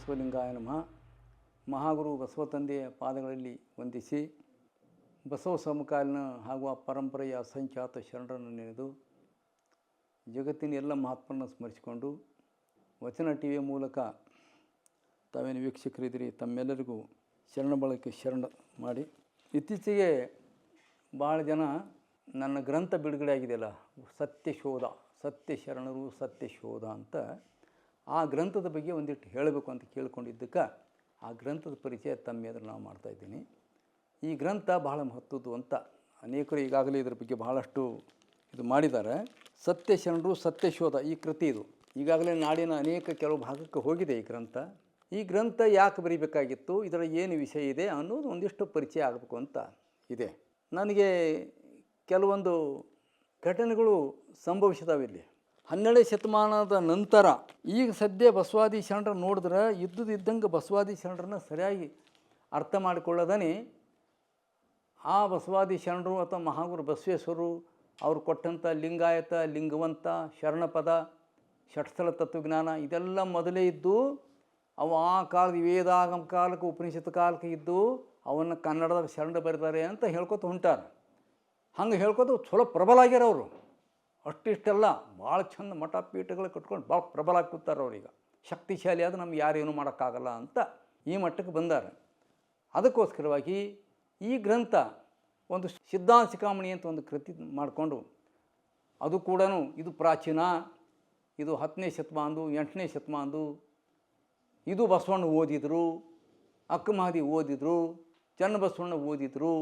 ಬಸವಲಿಂಗಾಯ ನಮಃ. ಮಹಾಗುರು ಬಸವ ತಂದೆಯ ಪಾದಗಳಲ್ಲಿ ವಂದಿಸಿ ಬಸವ ಸಮಕಾಲೀನ ಹಾಗೂ ಆ ಪರಂಪರೆಯ ಅಸಂಖ್ಯಾತ ಶರಣರನ್ನು ನೆನೆದು ಜಗತ್ತಿನ ಎಲ್ಲ ಮಹಾತ್ಮರನ್ನು ಸ್ಮರಿಸಿಕೊಂಡು ವಚನ ಟಿ ವಿಯ ಮೂಲಕ ತಾವೇನು ವೀಕ್ಷಕರಿದ್ದೀರಿ ತಮ್ಮೆಲ್ಲರಿಗೂ ಶರಣ ಬಳಕೆ ಶರಣ ಮಾಡಿ. ಇತ್ತೀಚೆಗೆ ಭಾಳ ಜನ ನನ್ನ ಗ್ರಂಥ ಬಿಡುಗಡೆ ಆಗಿದೆಯಲ್ಲ, ಸತ್ಯಶೋಧ, ಸತ್ಯ ಶರಣರು ಸತ್ಯಶೋಧ ಅಂತ, ಆ ಗ್ರಂಥದ ಬಗ್ಗೆ ಒಂದಿಟ್ಟು ಹೇಳಬೇಕು ಅಂತ ಕೇಳ್ಕೊಂಡಿದ್ದಕ್ಕೆ ಆ ಗ್ರಂಥದ ಪರಿಚಯ ತಮ್ಮ ಎದುರು ನಾವು ಮಾಡ್ತಾಯಿದ್ದೀನಿ. ಈ ಗ್ರಂಥ ಬಹಳ ಮಹತ್ವದ್ದು ಅಂತ ಅನೇಕರು ಈಗಾಗಲೇ ಇದರ ಬಗ್ಗೆ ಬಹಳಷ್ಟು ಇದು ಮಾಡಿದ್ದಾರೆ. ಸತ್ಯ ಶರಣರು ಸತ್ಯಶೋಧ ಈ ಕೃತಿ ಇದು ಈಗಾಗಲೇ ನಾಡಿನ ಅನೇಕ ಕೆಲವು ಭಾಗಕ್ಕೆ ಹೋಗಿದೆ ಈ ಗ್ರಂಥ. ಈ ಗ್ರಂಥ ಯಾಕೆ ಬರೀಬೇಕಾಗಿತ್ತು, ಇದರ ಏನು ವಿಷಯ ಇದೆ ಅನ್ನೋದು ಒಂದಿಷ್ಟು ಪರಿಚಯ ಆಗಬೇಕು ಅಂತ ಇದೆ. ನನಗೆ ಕೆಲವೊಂದು ಘಟನೆಗಳು ಸಂಭವಿಸಿದಾವೆ ಇಲ್ಲಿ 12ನೇ ಶತಮಾನದ ನಂತರ. ಈಗ ಸದ್ಯ ಬಸವಾದಿ ಶರಣರು ನೋಡಿದ್ರೆ ಇದ್ದಂಗೆ ಬಸವಾದಿ ಶರಣರನ್ನ ಸರಿಯಾಗಿ ಅರ್ಥ ಮಾಡಿಕೊಳ್ಳೋದನೇ ಆ ಬಸವಾದಿ ಶರಣರು ಅಥವಾ ಮಹಾಗುರು ಬಸವೇಶ್ವರರು ಅವರು ಕೊಟ್ಟಂಥ ಲಿಂಗಾಯತ, ಲಿಂಗವಂತ, ಶರಣಪದ, ಷಟ್ಸ್ಥಳ ತತ್ವಜ್ಞಾನ ಇದೆಲ್ಲ ಮೊದಲೇ ಇದ್ದು ಅವು ಆ ಕಾಲದ ವೇದಾಗಮ ಕಾಲಕ್ಕೆ ಉಪನಿಷತ್ ಕಾಲಕ್ಕೆ ಇದ್ದು ಅವನ್ನು ಕನ್ನಡದಾಗ ಶರಣ ಬರೀತಾರೆ ಅಂತ ಹೇಳ್ಕೊತ ಹೊಂಟಾರ. ಹಂಗೆ ಹೇಳ್ಕೊತ ಚಲೋ ಪ್ರಬಲ ಆಗ್ಯಾರ ಅವರು. ಅಷ್ಟಿಷ್ಟೆಲ್ಲ ಭಾಳ ಚಂದ ಮಠ ಪೀಠಗಳು ಕಟ್ಕೊಂಡು ಭಾಳ ಪ್ರಬಲ ಆಗ್ತಿರ್ತಾರೆ ಅವ್ರೀಗ. ಶಕ್ತಿಶಾಲಿ ಆದ ನಮ್ಗೆ ಯಾರೇನು ಮಾಡೋಕ್ಕಾಗಲ್ಲ ಅಂತ ಈ ಮಟ್ಟಕ್ಕೆ ಬಂದಾರೆ. ಅದಕ್ಕೋಸ್ಕರವಾಗಿ ಈ ಗ್ರಂಥ ಒಂದು ಸಿದ್ಧಾಂತ ಶಿಖಾಮಣಿ ಅಂತ ಒಂದು ಕೃತಿ ಮಾಡಿಕೊಂಡು, ಅದು ಕೂಡ ಇದು ಪ್ರಾಚೀನ, ಇದು 10ನೇ ಶತಮಾನದು, 8ನೇ ಶತಮಾನದು, ಇದು ಬಸವಣ್ಣ ಓದಿದರು, ಅಕ್ಕಮಹಾದಿ ಓದಿದರು, ಚನ್ನಬಸವಣ್ಣ ಓದಿದರು,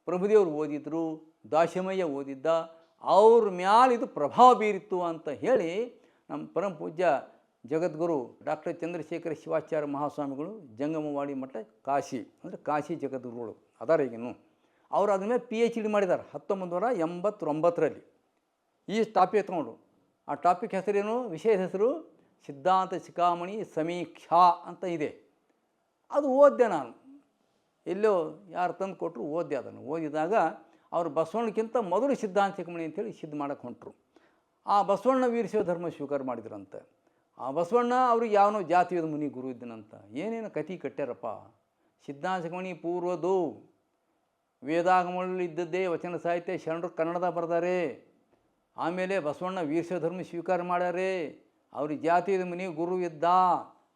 ಪ್ರಭುದೇವರು ಓದಿದರು, ದಾಶಮಯ್ಯ ಓದಿದ್ದ, ಅವ್ರ ಮ್ಯಾಲೆ ಇದು ಪ್ರಭಾವ ಬೀರಿತ್ತು ಅಂತ ಹೇಳಿ ನಮ್ಮ ಪರಮ ಪೂಜ್ಯ ಜಗದ್ಗುರು ಡಾಕ್ಟರ್ ಚಂದ್ರಶೇಖರ ಶಿವಾಚಾರ್ಯ ಮಹಾಸ್ವಾಮಿಗಳು ಜಂಗಮವಾಡಿ ಮಠ ಕಾಶಿ ಅಂದರೆ ಕಾಶಿ ಜಗದ್ಗುರುಗಳು ಅದಾರ ಈಗಿನ್ನು. ಅವರು ಅದ್ರ ಮೇಲೆ PhD ಮಾಡಿದ್ದಾರೆ 1989ರಲ್ಲಿ. ಈ ಟಾಪಿಕ್ ತೊಗೊಂಡು, ಆ ಟಾಪಿಕ್ ಹೆಸರೇನು, ವಿಷಯದ ಹೆಸರು ಸಿದ್ಧಾಂತ ಶಿಖಾಮಣಿ ಸಮೀಕ್ಷಾ ಅಂತ ಇದೆ. ಅದು ಓದಿದೆ ನಾನು, ಎಲ್ಲೋ ಯಾರು ತಂದು ಕೊಟ್ಟರು, ಓದಿದೆ. ಅದನ್ನು ಓದಿದಾಗ ಅವರು ಬಸವಣ್ಣಕ್ಕಿಂತ ಮೊದಲು ಸಿದ್ಧಾಂತ ಶಿಖಾಮಣಿ ಅಂತೇಳಿ ಸಿದ್ಧ ಮಾಡೋಕ್ಕೆ ಹೊಂಟರು. ಆ ಬಸವಣ್ಣ ವೀರಶೈವ ಧರ್ಮ ಸ್ವೀಕಾರ ಮಾಡಿದ್ರಂತೆ. ಆ ಬಸವಣ್ಣ ಅವ್ರಿಗೆ ಯಾವನೋ ಜಾತಿಯದ ಮುನಿ ಗುರು ಇದ್ದನಂತ, ಏನೇನು ಕತಿ ಕಟ್ಟ್ಯಾರಪ್ಪ. ಸಿದ್ಧಾಂತ ಶಿಖಾಮಣಿ ಪೂರ್ವದು ವೇದಾಗಮಗಳಲ್ಲಿ ಇದ್ದದ್ದೇ ವಚನ ಸಾಹಿತ್ಯ ಶರಣರು ಕನ್ನಡದ ಬರ್ದಾರೆ. ಆಮೇಲೆ ಬಸವಣ್ಣ ವೀರಶೈವ ಧರ್ಮ ಸ್ವೀಕಾರ ಮಾಡ್ಯಾರೆ. ಅವ್ರಿಗೆ ಜಾತಿಯದ ಮುನಿ ಗುರು ಇದ್ದ,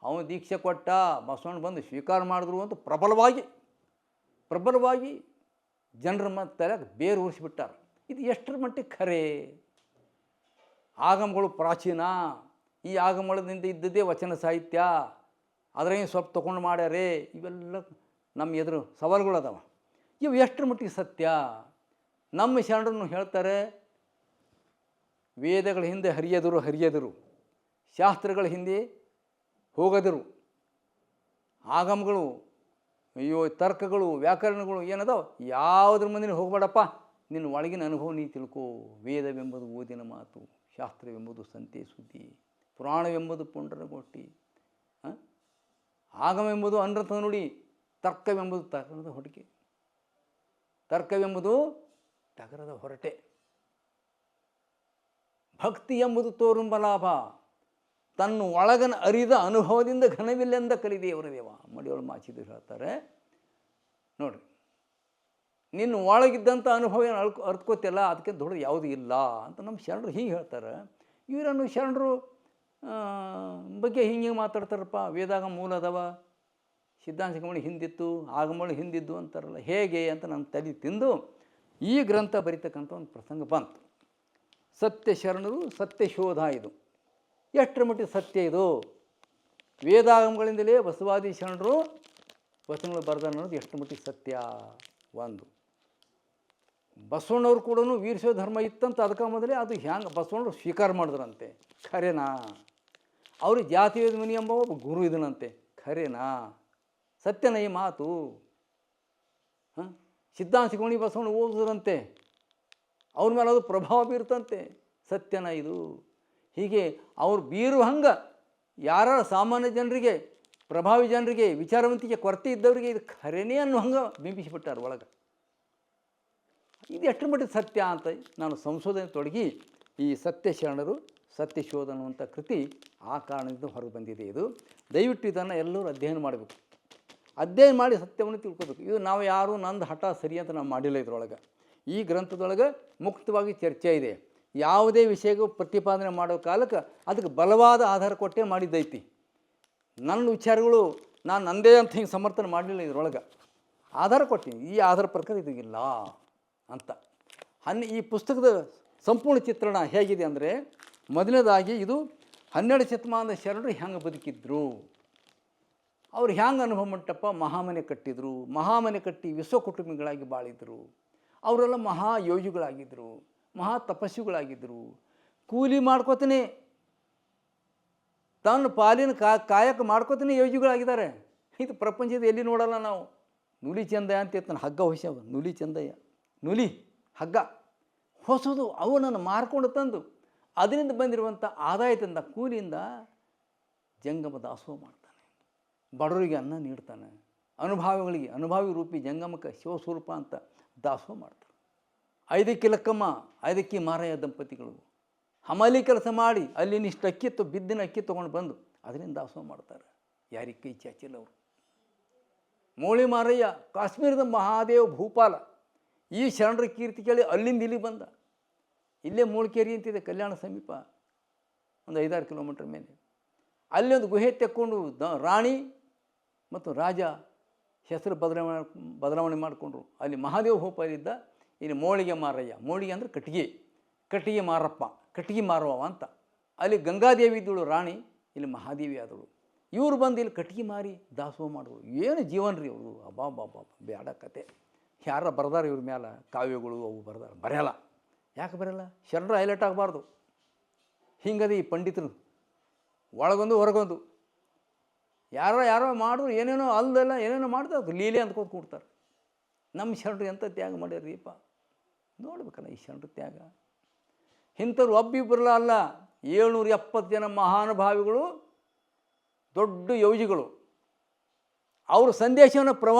ಅವನು ದೀಕ್ಷೆ ಕೊಟ್ಟ, ಬಸವಣ್ಣ ಬಂದು ಸ್ವೀಕಾರ ಮಾಡಿದ್ರು ಅಂತ ಪ್ರಬಲವಾಗಿ ಜನರ ತಲೆ ಬೇರು ಉರಿಸಿಬಿಟ್ಟಾರೆ. ಇದು ಎಷ್ಟರ ಮಟ್ಟಿಗೆ ಖರೆ? ಆಗಮಗಳು ಪ್ರಾಚೀನ, ಈ ಆಗಮಗಳದಿಂದ ಇದ್ದದ್ದೇ ವಚನ ಸಾಹಿತ್ಯ, ಅದ್ರಾಗ ಸ್ವಲ್ಪ ತೊಗೊಂಡು ಮಾಡ್ಯಾರೆ. ಇವೆಲ್ಲ ನಮ್ಮ ಎದುರು ಸವಾಲುಗಳು ಅದಾವ. ಇವು ಎಷ್ಟರ ಮಟ್ಟಿಗೆ ಸತ್ಯ? ನಮ್ಮ ಶರಣರನ್ನು ಹೇಳ್ತಾರೆ, ವೇದಗಳ ಹಿಂದೆ ಹರಿಯದರು, ಶಾಸ್ತ್ರಗಳ ಹಿಂದೆ ಹೋಗದರು, ಆಗಮಗಳು, ತರ್ಕಗಳು, ವ್ಯಾಕರಣಗಳು ಏನದಾವ ಯಾವುದ್ರ ಮಂದಿನ ಹೋಗಬೇಡಪ್ಪ, ನಿನ್ನ ಒಳಗಿನ ಅನುಭವ ನೀ ತಿಳ್ಕೋ. ವೇದವೆಂಬುದು ಓದಿನ ಮಾತು, ಶಾಸ್ತ್ರವೆಂಬುದು ಸಂತೆ ಸುದ್ದಿ, ಪುರಾಣವೆಂಬುದು ಪುಂಡರಗೋಷ್ಠಿ, ಆಗಮೆಂಬುದು ಅನೃತ ನುಡಿ, ತರ್ಕವೆಂಬುದು ಟಗರದ ಹೊರಟೆ, ಭಕ್ತಿ ಎಂಬುದು ತೋರುಂಬ ಲಾಭ, ತನ್ನ ಒಳಗನ ಅರಿದ ಅನುಭವದಿಂದ ಘನವಿಲ್ಲೆಂದ ಕಲಿದೇವರ ದೇವ ಮಡಿಯೊಳು ಮಾಚಿದ್ರು ಹೇಳ್ತಾರೆ. ನೋಡ್ರಿ, ನಿನ್ನ ಒಳಗಿದ್ದಂಥ ಅನುಭವ ಏನು ಅರ್ತ್ಕೋತಿಲ್ಲ, ಅದಕ್ಕೆ ದೊಡ್ಡದು ಯಾವುದೂ ಇಲ್ಲ ಅಂತ ನಮ್ಮ ಶರಣರು ಹೀಗೆ ಹೇಳ್ತಾರೆ. ಇವರನ್ನು ಶರಣರು ಬಗ್ಗೆ ಹಿಂಗೆ ಮಾತಾಡ್ತಾರಪ್ಪ. ವೇದಾಗಮ ಮೂಲ ಅದಾವ, ಸಿದ್ಧಾಂತ ಶಿಖಾಮಣಿ ಹಿಂದಿತ್ತು, ಆಗಮಗಳು ಹಿಂದಿದ್ದು ಅಂತಾರಲ್ಲ, ಹೇಗೆ ಅಂತ ನನ್ನ ತಲೆ ತಿಂದು ಈ ಗ್ರಂಥ ಬರೀತಕ್ಕಂಥ ಒಂದು ಪ್ರಸಂಗ ಬಂತು. ಸತ್ಯ ಶರಣರು ಸತ್ಯಶೋಧ. ಇದು ಎಷ್ಟರ ಮಟ್ಟಿಗೆ ಸತ್ಯ? ಇದು ವೇದಾಗಮಗಳಿಂದಲೇ ಬಸವಾದಿ ಶರಣರು ವಚನಗಳು ಬರೆದಾರ ಅನ್ನೋದು ಎಷ್ಟು ಮಟ್ಟಿಗೆ ಸತ್ಯ? ಒಂದು, ಬಸವಣ್ಣವ್ರು ಕೂಡ ವೀರಶೈವ ಧರ್ಮ ಇತ್ತಂತ ಅದಕ್ಕೆ ಮೊದಲೇ ಅದು ಹ್ಯಾಂಗೆ ಬಸವಣ್ಣವ್ರು ಸ್ವೀಕಾರ ಮಾಡಿದ್ರಂತೆ, ಖರೇನಾ? ಅವ್ರಿಗೆ ಜಾತಿವೇದ ಮುನಿ ಎಂಬ ಒಬ್ಬ ಗುರು ಇದನಂತೆ, ಖರೇನಾ? ಸತ್ಯನ ಈ ಮಾತು? ಸಿದ್ಧಾಂತ ಶಿಖಾಮಣಿ ಬಸವಣ್ಣ ಓದಿದ್ರಂತೆ, ಅವ್ರ ಮೇಲೆ ಅದು ಪ್ರಭಾವ ಬೀರ್ತಂತೆ, ಸತ್ಯನ ಇದು? ಹೀಗೆ ಅವ್ರು ಬೀರು ಹಂಗೆ ಯಾರ ಸಾಮಾನ್ಯ ಜನರಿಗೆ, ಪ್ರಭಾವಿ ಜನರಿಗೆ, ವಿಚಾರವಂತಿಕೆ ಕೊರತೆ ಇದ್ದವರಿಗೆ ಇದು ಖರೇನೇ ಅನ್ನೋ ಹಂಗೆ ಬಿಂಬಿಸಿಬಿಟ್ಟಾರೆ ಒಳಗೆ. ಇದು ಎಷ್ಟರ ಮಟ್ಟಿಗೆ ಸತ್ಯ ಅಂತ ನಾನು ಸಂಶೋಧನೆ ತೊಡಗಿ ಈ ಸತ್ಯ ಶರಣರು ಸತ್ಯಶೋಧ ಅನ್ನುವಂಥ ಕೃತಿ ಆ ಕಾರಣದಿಂದ ಹೊರಗೆ ಬಂದಿದೆ. ಇದು ದಯವಿಟ್ಟು ಇದನ್ನು ಎಲ್ಲರೂ ಅಧ್ಯಯನ ಮಾಡಬೇಕು. ಅಧ್ಯಯನ ಮಾಡಿ ಸತ್ಯವನ್ನು ತಿಳ್ಕೋಬೇಕು. ಇದು ನಾವು ಯಾರು ನಂದು ಹಠ ಸರಿ ಅಂತ ನಾವು ಮಾಡಿಲ್ಲ. ಇದರೊಳಗೆ ಈ ಗ್ರಂಥದೊಳಗೆ ಮುಕ್ತವಾಗಿ ಚರ್ಚೆ ಇದೆ. ಯಾವುದೇ ವಿಷಯಕ್ಕೂ ಪ್ರತಿಪಾದನೆ ಮಾಡೋ ಕಾಲಕ್ಕೆ ಅದಕ್ಕೆ ಬಲವಾದ ಆಧಾರ ಕೊಟ್ಟೇ ಮಾಡಿದ್ದೈತಿ. ನನ್ನ ವಿಚಾರಗಳು ನಾನು ನಂದೇ ಅಂತ ಹಿಂಗೆ ಸಮರ್ಥನೆ ಮಾಡಲಿಲ್ಲ. ಇದರೊಳಗೆ ಆಧಾರ ಕೊಡ್ತೀನಿ, ಈ ಆಧಾರ ಪ್ರಕಾರ ಇದಕ್ಕಿಲ್ಲ ಅಂತ. ಈ ಪುಸ್ತಕದ ಸಂಪೂರ್ಣ ಚಿತ್ರಣ ಹೇಗಿದೆ ಅಂದರೆ, ಮೊದಲನೇದಾಗಿ ಇದು 12ನೇ ಶತಮಾನದ ಶರಣರು ಹೆಂಗೆ ಬದುಕಿದ್ರು, ಅವ್ರು ಹೆಂಗೆ ಅನುಭವ ಮಂಟಪ ಮಹಾಮನೆ ಕಟ್ಟಿದ್ರು, ಮಹಾಮನೆ ಕಟ್ಟಿ ವಿಶ್ವ ಕುಟುಂಬಿಗಳಾಗಿ ಬಾಳಿದ್ರು. ಅವರೆಲ್ಲ ಮಹಾ ಯೋಗಿಗಳಾಗಿದ್ದರು, ಮಹಾ ತಪಸ್ವಿಗಳಾಗಿದ್ದರು. ಕೂಲಿ ಮಾಡ್ಕೋತಾನೆ ತನ್ನ ಪಾಲಿನ ಕಾಯಕ ಮಾಡ್ಕೋತಾನೆ ಯೋಗಿಗಳಾಗಿದ್ದಾರೆ. ಇದು ಪ್ರಪಂಚದ ಎಲ್ಲಿ ನೋಡಲ್ಲ ನಾವು. ನುಲಿ ಚಂದಯ್ಯ ಅಂತ ಇರ್ತಾನೆ, ಹಗ್ಗ ಹೊಸ ನುಲಿ ಚಂದಯ್ಯ, ನುಲಿ ಹಗ್ಗ ಹೊಸದು ಅವನನ್ನು ಮಾರ್ಕೊಂಡು ತಂದು ಅದರಿಂದ ಬಂದಿರುವಂಥ ಆದಾಯದಿಂದ ಕೂಲಿಯಿಂದ ಜಂಗಮ ದಾಸೋಹ ಮಾಡ್ತಾನೆ, ಬಡವರಿಗೆ ಅನ್ನ ನೀಡ್ತಾನೆ, ಅನುಭಾವಿಗಳಿಗೆ ಅನುಭಾವಿ ರೂಪಿ ಜಂಗಮಕ್ಕೆ ಶಿವಸ್ವರೂಪ ಅಂತ ದಾಸೋಹ ಮಾಡ್ತಾರೆ. 5 ಲಕ್ಕಮ್ಮ 5 ಮಾರಯ್ಯ ದಂಪತಿಗಳು ಹಮಾಲಿ ಕೆಲಸ ಮಾಡಿ ಅಲ್ಲಿನಿಷ್ಟು ಅಕ್ಕಿ ಬಿದ್ದಿನ ಅಕ್ಕಿ ತೊಗೊಂಡು ಬಂದು ಅದರಿಂದ ದಾಸೋಹ ಮಾಡ್ತಾರೆ. ಯಾರಿಗೆ ಕೈ ಚಾಚಿಲ್ಲ ಅವರು. ಮೋಳಿ ಮಾರಯ್ಯ ಕಾಶ್ಮೀರದ ಮಹಾದೇವ ಭೂಪಾಲ, ಈ ಶರಣರ ಕೀರ್ತಿ ಕೇಳಿ ಅಲ್ಲಿಂದ ಇಲ್ಲಿ ಬಂದ. ಇಲ್ಲೇ ಮೂಳ್ಕೇರಿ ಅಂತಿದೆ ಕಲ್ಯಾಣ ಸಮೀಪ, ಒಂದು 5-6 ಕಿಲೋಮೀಟ್ರ್ ಮೇಲೆ. ಅಲ್ಲಿ ಒಂದು ಗುಹೆ ತೆಕ್ಕೊಂಡು ರಾಣಿ ಮತ್ತು ರಾಜ ಹೆಸರು ಬದಲಾವಣೆ ಮಾಡಿಕೊಂಡ್ರು. ಅಲ್ಲಿ ಮಹಾದೇವ ಭೂಪಾಲ ಇದ್ದ, ಇಲ್ಲಿ ಮೋಳಿಗೆ ಮಾರಯ್ಯ. ಮೋಳಿಗೆ ಅಂದರೆ ಕಟ್ಟಿಗೆ ಮಾರಪ್ಪ, ಕಟ್ಟಿಗೆ ಮಾರುವ ಅಂತ. ಅಲ್ಲಿ ಗಂಗಾದೇವಿ ಇದ್ದಳು ರಾಣಿ, ಇಲ್ಲಿ ಮಹಾದೇವಿ ಆದಳು. ಇವರು ಬಂದು ಇಲ್ಲಿ ಕಟ್ಟಿಗೆ ಮಾರಿ ದಾಸೋಹ ಮಾಡಿದ್ರು. ಏನು ಜೀವನ ರೀ ಅವರು, ಅಬ್ಬಾ ಬೇಡ ಕತೆ. ಯಾರ ಬರ್ದಾರ ಇವ್ರ ಮೇಲೆ ಕಾವ್ಯಗಳು ಅವು ಬರ್ದಾರ, ಬರೆಯಲ್ಲ. ಯಾಕೆ ಬರೆಯಲ್ಲ? ಶರಣರು ಹೈಲೈಟ್ ಆಗಬಾರ್ದು. ಹಿಂಗದೆ ಈ ಪಂಡಿತರು ಒಳಗೊಂದು ಹೊರಗೊಂದು ಯಾರೋ ಮಾಡಿದ್ರು, ಏನೇನೋ ಅಲ್ದಲ್ಲ ಏನೇನೋ ಮಾಡ್ತಾರೆ, ಅದು ಲೀಲೆ ಅಂದ್ಕೊಂಡು ಕೂಡ್ತಾರೆ. ನಮ್ಮ ಶರಣರು ಎಂಥ ತ್ಯಾಗ ಮಾಡ್ಯಾರೀಪ, ನೋಡ್ಬೇಕಲ್ಲ ಈ ಶರಣರು ತ್ಯಾಗ. ಇಂಥವ್ರು ಒಬ್ಬಿಬ್ಬರಲ್ಲ ಅಲ್ಲ, 770 ಜನ ಮಹಾನುಭಾವಿಗಳು, ದೊಡ್ಡ ಯೋಗಿಗಳು. ಅವರು ಸಂದೇಶವನ್ನು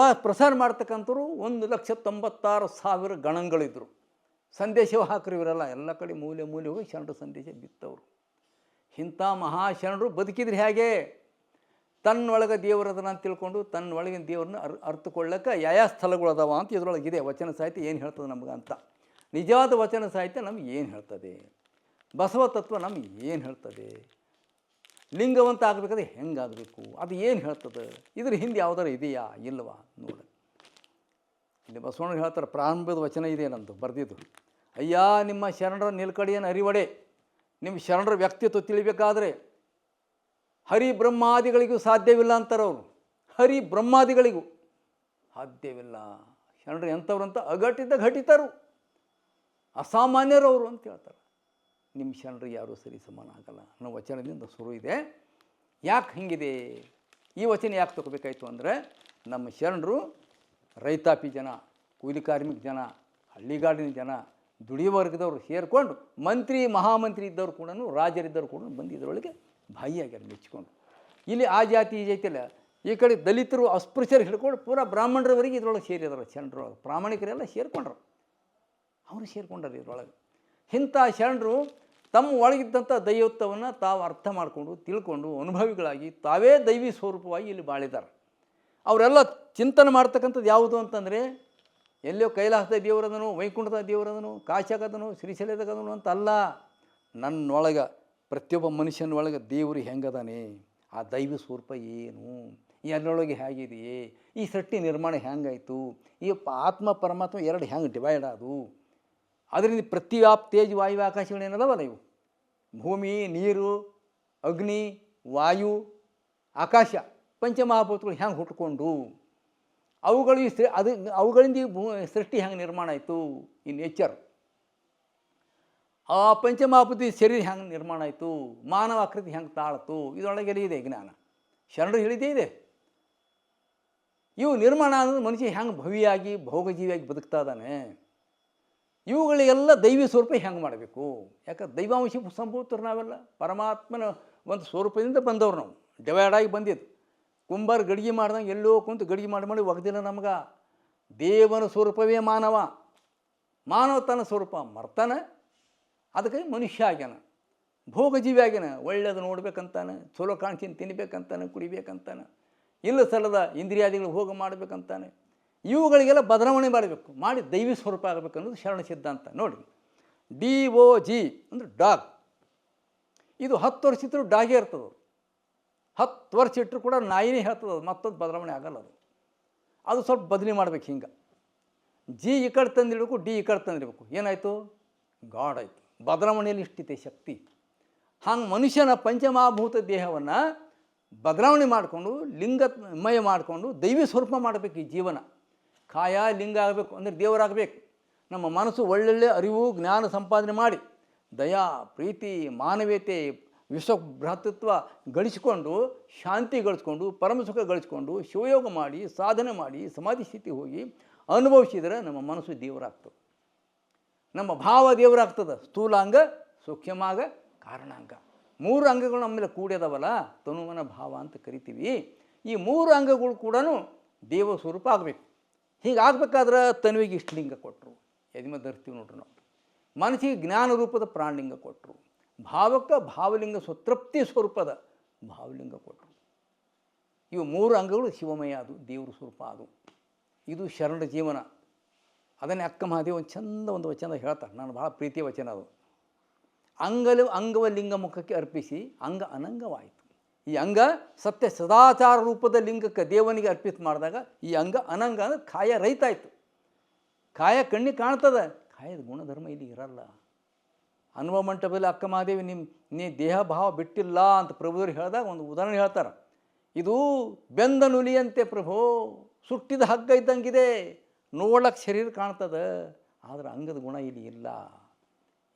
ಪ್ರಸಾರ ಮಾಡ್ತಕ್ಕಂಥವ್ರು 1,96,000 ಗಣಗಳಿದ್ದರು. ಸಂದೇಶವಾಹಕರು ಇವರೆಲ್ಲ ಎಲ್ಲ ಕಡೆ ಮೂಲೆ ಹೋಗಿ ಶರಣರು ಸಂದೇಶ ಬಿತ್ತವರು. ಇಂಥ ಮಹಾಶರಣರು ಬದುಕಿದ್ರೆ ಹೇಗೆ? ತನ್ನೊಳಗೆ ದೇವರದನ ಅಂತ ತಿಳ್ಕೊಂಡು ತನ್ನೊಳಗಿನ ದೇವ್ರನ್ನ ಅರ್ಥಕೊಳ್ಳೋಕೆ ಯಾವ ಸ್ಥಳಗಳು ಅದಾವ ಅಂತ ಇದರೊಳಗಿದೆ. ವಚನ ಸಾಹಿತ್ಯ ಏನು ಹೇಳ್ತದೆ ನಮ್ಗೆ ಅಂತ. ನಿಜವಾದ ವಚನ ಸಾಹಿತ್ಯ ನಮ್ಗೆ ಏನು ಹೇಳ್ತದೆ, ಬಸವ ತತ್ವ ನಮ್ಗೆ ಏನು ಹೇಳ್ತದೆ, ಲಿಂಗವಂತ ಆಗಬೇಕಾದ್ರೆ ಹೆಂಗಾಗಬೇಕು ಅದು ಏನು ಹೇಳ್ತದೆ, ಇದ್ರ ಹಿಂದೆ ಯಾವ್ದಾರು ಇದೆಯಾ ಇಲ್ಲವಾ ನೋಡಿ. ಇಲ್ಲಿ ಬಸವಣ್ಣ ಹೇಳ್ತಾರೆ, ಪ್ರಾರಂಭದ ವಚನ ಇದೆ ನಂದು ಬರೆದಿದ್ದು. ಅಯ್ಯ ನಿಮ್ಮ ಶರಣರ ನಿಲ್ಕಡೆಯನ್ನು ಅರಿವಡೆ, ನಿಮ್ಮ ಶರಣರ ವ್ಯಕ್ತಿತ್ವ ತಿಳಿಬೇಕಾದ್ರೆ ಹರಿಬ್ರಹ್ಮಾದಿಗಳಿಗೂ ಸಾಧ್ಯವಿಲ್ಲ ಅಂತಾರವರು. ಹರಿಬ್ರಹ್ಮಾದಿಗಳಿಗೂ ಸಾಧ್ಯವಿಲ್ಲ. ಶರಣರು ಎಂಥವ್ರು ಅಂತ ಅಘಟಿತ ಘಟಿತರು, ಅಸಾಮಾನ್ಯರವರು ಅಂತ ಹೇಳ್ತಾರೆ. ನಿಮ್ಮ ಶರಣರು ಯಾರೂ ಸರಿ ಸಮಾನ ಆಗಲ್ಲ ಅನ್ನೋ ವಚನದಿಂದ ಶುರು ಇದೆ. ಯಾಕೆ ಹಿಂಗಿದೆ ಈ ವಚನ ಯಾಕೆ ತಗೋಬೇಕಾಯ್ತು ಅಂದರೆ, ನಮ್ಮ ಶರಣರು ರೈತಾಪಿ ಜನ, ಕೂಲಿ ಕಾರ್ಮಿಕ ಜನ, ಹಳ್ಳಿಗಾಡಿನ ಜನ, ದುಡಿಯುವ ವರ್ಗದವರು ಸೇರಿಕೊಂಡು ಮಂತ್ರಿ ಮಹಾಮಂತ್ರಿ ಇದ್ದವರು ಕೂಡ, ರಾಜರಿದ್ದವರು ಕೂಡ ಬಂದು ಇದರೊಳಗೆ ಭಾಗಿಯಾಗ್ಯಾರ ಮೆಚ್ಚಿಕೊಂಡು. ಇಲ್ಲಿ ಆ ಜಾತಿ ಈ ಜಾತಿ ಅಲ್ಲ, ಈ ಕಡೆ ದಲಿತರು ಅಸ್ಪೃಶ್ಯರು ಹಿಡ್ಕೊಂಡು ಪೂರಾ ಬ್ರಾಹ್ಮಣರವರೆಗೆ ಇದ್ರೊಳಗೆ ಸೇರಿದಾರೆ. ಶರಣರೊಳಗೆ ಪ್ರಾಮಾಣಿಕರೆಲ್ಲ ಸೇರಿಕೊಂಡ್ರು, ಅವರು ಸೇರಿಕೊಂಡ್ರು ಇದ್ರೊಳಗೆ. ಇಂಥ ಶರಣರು ತಮ್ಮ ಒಳಗಿದ್ದಂಥ ದೈವತ್ವವನ್ನು ತಾವು ಅರ್ಥ ಮಾಡಿಕೊಂಡು ತಿಳ್ಕೊಂಡು ಅನುಭವಿಗಳಾಗಿ ತಾವೇ ದೈವಿ ಸ್ವರೂಪವಾಗಿ ಇಲ್ಲಿ ಬಾಳಿದ್ದಾರೆ. ಅವರೆಲ್ಲ ಚಿಂತನೆ ಮಾಡ್ತಕ್ಕಂಥದ್ದು ಯಾವುದು ಅಂತಂದರೆ, ಎಲ್ಲೋ ಕೈಲಾಸದ ದೇವರದನು, ವೈಕುಂಠದ ದೇವರದನು, ಕಾಶಾಗದನು, ಶ್ರೀಶೈಲದಗದನು ಅಂತ ಅಲ್ಲ. ನನ್ನೊಳಗೆ ಪ್ರತಿಯೊಬ್ಬ ಮನುಷ್ಯನ ಒಳಗೆ ದೇವರು ಹೆಂಗದಾನೆ, ಆ ದೈವ ಸ್ವರೂಪ ಏನು, ಎಲ್ಲರೊಳಗೆ ಹೇಗಿದೆಯೇ, ಈ ಸೃಷ್ಟಿ ನಿರ್ಮಾಣ ಹೆಂಗಾಯಿತು, ಈ ಆತ್ಮ ಪರಮಾತ್ಮ ಎರಡು ಹೆಂಗೆ ಡಿವೈಡ್ ಆದು, ಅದರಿಂದ ಪ್ರತಿವ್ಯಾಪ್ ತೇಜ್ ವಾಯು ಆಕಾಶಗಳೇನದವಲ್ಲ ಇವು, ಭೂಮಿ, ನೀರು, ಅಗ್ನಿ, ವಾಯು, ಆಕಾಶ, ಪಂಚಮಹಾಭೂತಗಳು ಹೆಂಗೆ ಹುಟ್ಕೊಂಡು ಅವುಗಳು ಅವುಗಳಿಂದ ಈ ಸೃಷ್ಟಿ ಹೆಂಗೆ ನಿರ್ಮಾಣ ಆಯಿತು, ಈ ನೇಚರ್, ಆ ಪಂಚಮಹಾಭೂತಿ ಶರೀರ ಹೆಂಗೆ ನಿರ್ಮಾಣ ಆಯಿತು, ಮಾನವ ಆಕೃತಿ ಹೆಂಗೆ ತಾಳ್ತು, ಇದರೊಳಗೆಲ್ಲ ಇದೆ ಜ್ಞಾನ. ಶರಣರು ಹೇಳಿದ್ದೇ ಇದೆ. ಇವು ನಿರ್ಮಾಣ ಅನ್ನೋದು ಮನುಷ್ಯ ಹೆಂಗೆ ಭವಿಯಾಗಿ ಭೋಗಜೀವಿಯಾಗಿ ಬದುಕ್ತಾ ಇದ್ದಾನೆ, ಇವುಗಳಿಗೆಲ್ಲ ದೈವಿ ಸ್ವರೂಪ ಹೆಂಗೆ ಮಾಡಬೇಕು. ಯಾಕಂದ್ರೆ ದೈವಾಂಶ ಸಂಭೂತರು ನಾವೆಲ್ಲ ಪರಮಾತ್ಮನ ಒಂದು ಸ್ವರೂಪದಿಂದ ಬಂದವ್ರು ನಾವು, ಡಿವೈಡ್ ಆಗಿ ಬಂದಿದ್ದು. ಕುಂಬಾರ ಗಡಿಗೆ ಮಾಡ್ದಂಗೆ ಎಲ್ಲೋ ಕುಂತು ಗಡಿಗೆ ಮಾಡಿ ಒಗ್ದಿಲ್ಲ ನಮ್ಗೆ. ದೇವನ ಸ್ವರೂಪವೇ ಮಾನವ ತನ್ನ ಸ್ವರೂಪ ಮರ್ತಾನೆ, ಅದಕ್ಕೆ ಮನುಷ್ಯ ಆಗ್ಯಾನ. ಭೋಗಜೀವಿಯಾಗಿನ ಒಳ್ಳೆಯದು ನೋಡ್ಬೇಕಂತಾನೆ, ಚಲೋ ಕಾಣ್ತೀನಿ ತಿನ್ಬೇಕಂತಾನೆ, ಕುಡಿಬೇಕಂತಾನೆ, ಇಲ್ಲ ಸಲ್ಲದ ಇಂದ್ರಿಯಾದಿಗಳು ಭೋಗ ಮಾಡಬೇಕಂತಾನೆ. ಇವುಗಳಿಗೆಲ್ಲ ಬದಲಾವಣೆ ಮಾಡಬೇಕು, ಮಾಡಿ ದೈವಿ ಸ್ವರೂಪ ಆಗಬೇಕು ಅನ್ನೋದು ಶರಣ ಸಿದ್ಧಾಂತ. ನೋಡಿ, DOG ಅಂದರೆ ಡಾಗ್. ಇದು 10 ವರ್ಷ ಇಟ್ಟರು ಡಾಗೇ ಇರ್ತದೆ. 10 ವರ್ಷ ಇಟ್ಟರು ಕೂಡ ನಾಯಿನೇ ಹೇಳ್ತದೆ, ಅದು ಮತ್ತೊಂದು ಬದಲಾವಣೆ ಆಗಲ್ಲ. ಅದು ಸ್ವಲ್ಪ ಬದಲಿ ಮಾಡ್ಬೇಕು. ಹಿಂಗೆ G ಈ ಕಡೆ ತಂದಿಡಬೇಕು, D ಈ ಕಡೆ ತಂದಿಡಬೇಕು. ಏನಾಯಿತು? ಗಾಡ್ ಆಯಿತು. ಬದಲಾವಣೆಯಲ್ಲಿ ಇಷ್ಟಿದೆ ಶಕ್ತಿ. ಹಂಗೆ ಮನುಷ್ಯನ ಪಂಚಮಹಾಭೂತ ದೇಹವನ್ನು ಬದಲಾವಣೆ ಮಾಡಿಕೊಂಡು ಲಿಂಗಮಯ ಮಾಡಿಕೊಂಡು ದೈವಿ ಸ್ವರೂಪ ಮಾಡಬೇಕು. ಈ ಜೀವನ ಕಾಯ ಲಿಂಗ ಆಗಬೇಕು ಅಂದರೆ ದೇವರಾಗಬೇಕು. ನಮ್ಮ ಮನಸ್ಸು ಒಳ್ಳೊಳ್ಳೆ ಅರಿವು ಜ್ಞಾನ ಸಂಪಾದನೆ ಮಾಡಿ ದಯಾ ಪ್ರೀತಿ ಮಾನವೀಯತೆ ವಿಶ್ವಭ್ರಾತೃತ್ವ ಗಳಿಸಿಕೊಂಡು ಶಾಂತಿ ಗಳಿಸ್ಕೊಂಡು ಪರಮಸುಖ ಗಳಿಸ್ಕೊಂಡು ಶಿವಯೋಗ ಮಾಡಿ ಸಾಧನೆ ಮಾಡಿ ಸಮಾಧಿ ಸ್ಥಿತಿ ಹೋಗಿ ಅನುಭವಿಸಿದರೆ ನಮ್ಮ ಮನಸ್ಸು ದೇವರಾಗ್ತದೆ, ನಮ್ಮ ಭಾವ ದೇವರಾಗ್ತದೆ. ಸ್ಥೂಲಾಂಗ ಸೂಕ್ಷ್ಮಾಂಗ ಕಾರಣಾಂಗ 3 ಅಂಗಗಳು ನಮ್ಮ ಮೇಲೆ ಕೂಡ್ಯದವಲ್ಲ, ತನುಮನ ಭಾವ ಅಂತ ಕರಿತೀವಿ. ಈ 3 ಅಂಗಗಳು ಕೂಡ ದೇವ ಸ್ವರೂಪ ಆಗಬೇಕು. ಹೀಗಾಗಬೇಕಾದ್ರೆ ತನುವಿಗೆ ಇಷ್ಟು ಲಿಂಗ ಕೊಟ್ಟರು, ಯದಿಮ ಧರ್ತೀವಿ ನೋಡ್ರಿ ನಾವು. ಮನಸ್ಸಿಗೆ ಜ್ಞಾನ ರೂಪದ ಪ್ರಾಣಲಿಂಗ ಕೊಟ್ಟರು, ಭಾವಕ್ಕೆ ಭಾವಲಿಂಗ ಸ್ವತೃಪ್ತಿ ಸ್ವರೂಪದ ಭಾವಲಿಂಗ ಕೊಟ್ಟರು. ಇವು 3 ಅಂಗಗಳು ಶಿವಮಯ, ಅದು ದೇವ್ರ ಸ್ವರೂಪ. ಅದು ಇದು ಶರಣ ಜೀವನ. ಅದನ್ನೇ ಅಕ್ಕ ಮಹಾದೇವ ಒಂದು ಚಂದ ಒಂದು ವಚನ ಹೇಳ್ತಾರೆ, ನಾನು ಭಾಳ ಪ್ರೀತಿಯ ವಚನ ಅದು. ಅಂಗವ ಲಿಂಗ ಮುಖಕ್ಕೆ ಅರ್ಪಿಸಿ ಅಂಗ ಅನಂಗವಾಯಿತು. ಈ ಅಂಗ ಸತ್ಯ ಸದಾಚಾರ ರೂಪದ ಲಿಂಗಕ್ಕೆ ದೇವನಿಗೆ ಅರ್ಪಿತ ಮಾಡಿದಾಗ ಈ ಅಂಗ ಅನಂಗ ಅಂದರೆ ಕಾಯ ರಹಿತ ಆಯಿತು. ಕಾಯ ಕಣ್ಣಿಗೆ ಕಾಣ್ತದೆ, ಕಾಯದ ಗುಣಧರ್ಮ ಇಲ್ಲಿ ಇರಲ್ಲ. ಅನುಭವ ಮಂಟಪದಲ್ಲಿ ಅಕ್ಕ ಮಹಾದೇವಿ ನೀ ದೇಹ ಭಾವ ಬಿಟ್ಟಿಲ್ಲ ಅಂತ ಪ್ರಭುವರು ಹೇಳಿದಾಗ ಒಂದು ಉದಾಹರಣೆ ಹೇಳ್ತಾರೆ. ಇದು ಬೆಂದ ನುಲಿಯಂತೆ ಪ್ರಭು, ಸುಟ್ಟಿದ ಹಗ್ಗ ಇದ್ದಂಗಿದೆ, ನೋಡಕ್ಕೆ ಶರೀರ ಕಾಣ್ತದೆ, ಆದರೆ ಅಂಗದ ಗುಣ ಇಲ್ಲಿ ಇಲ್ಲ,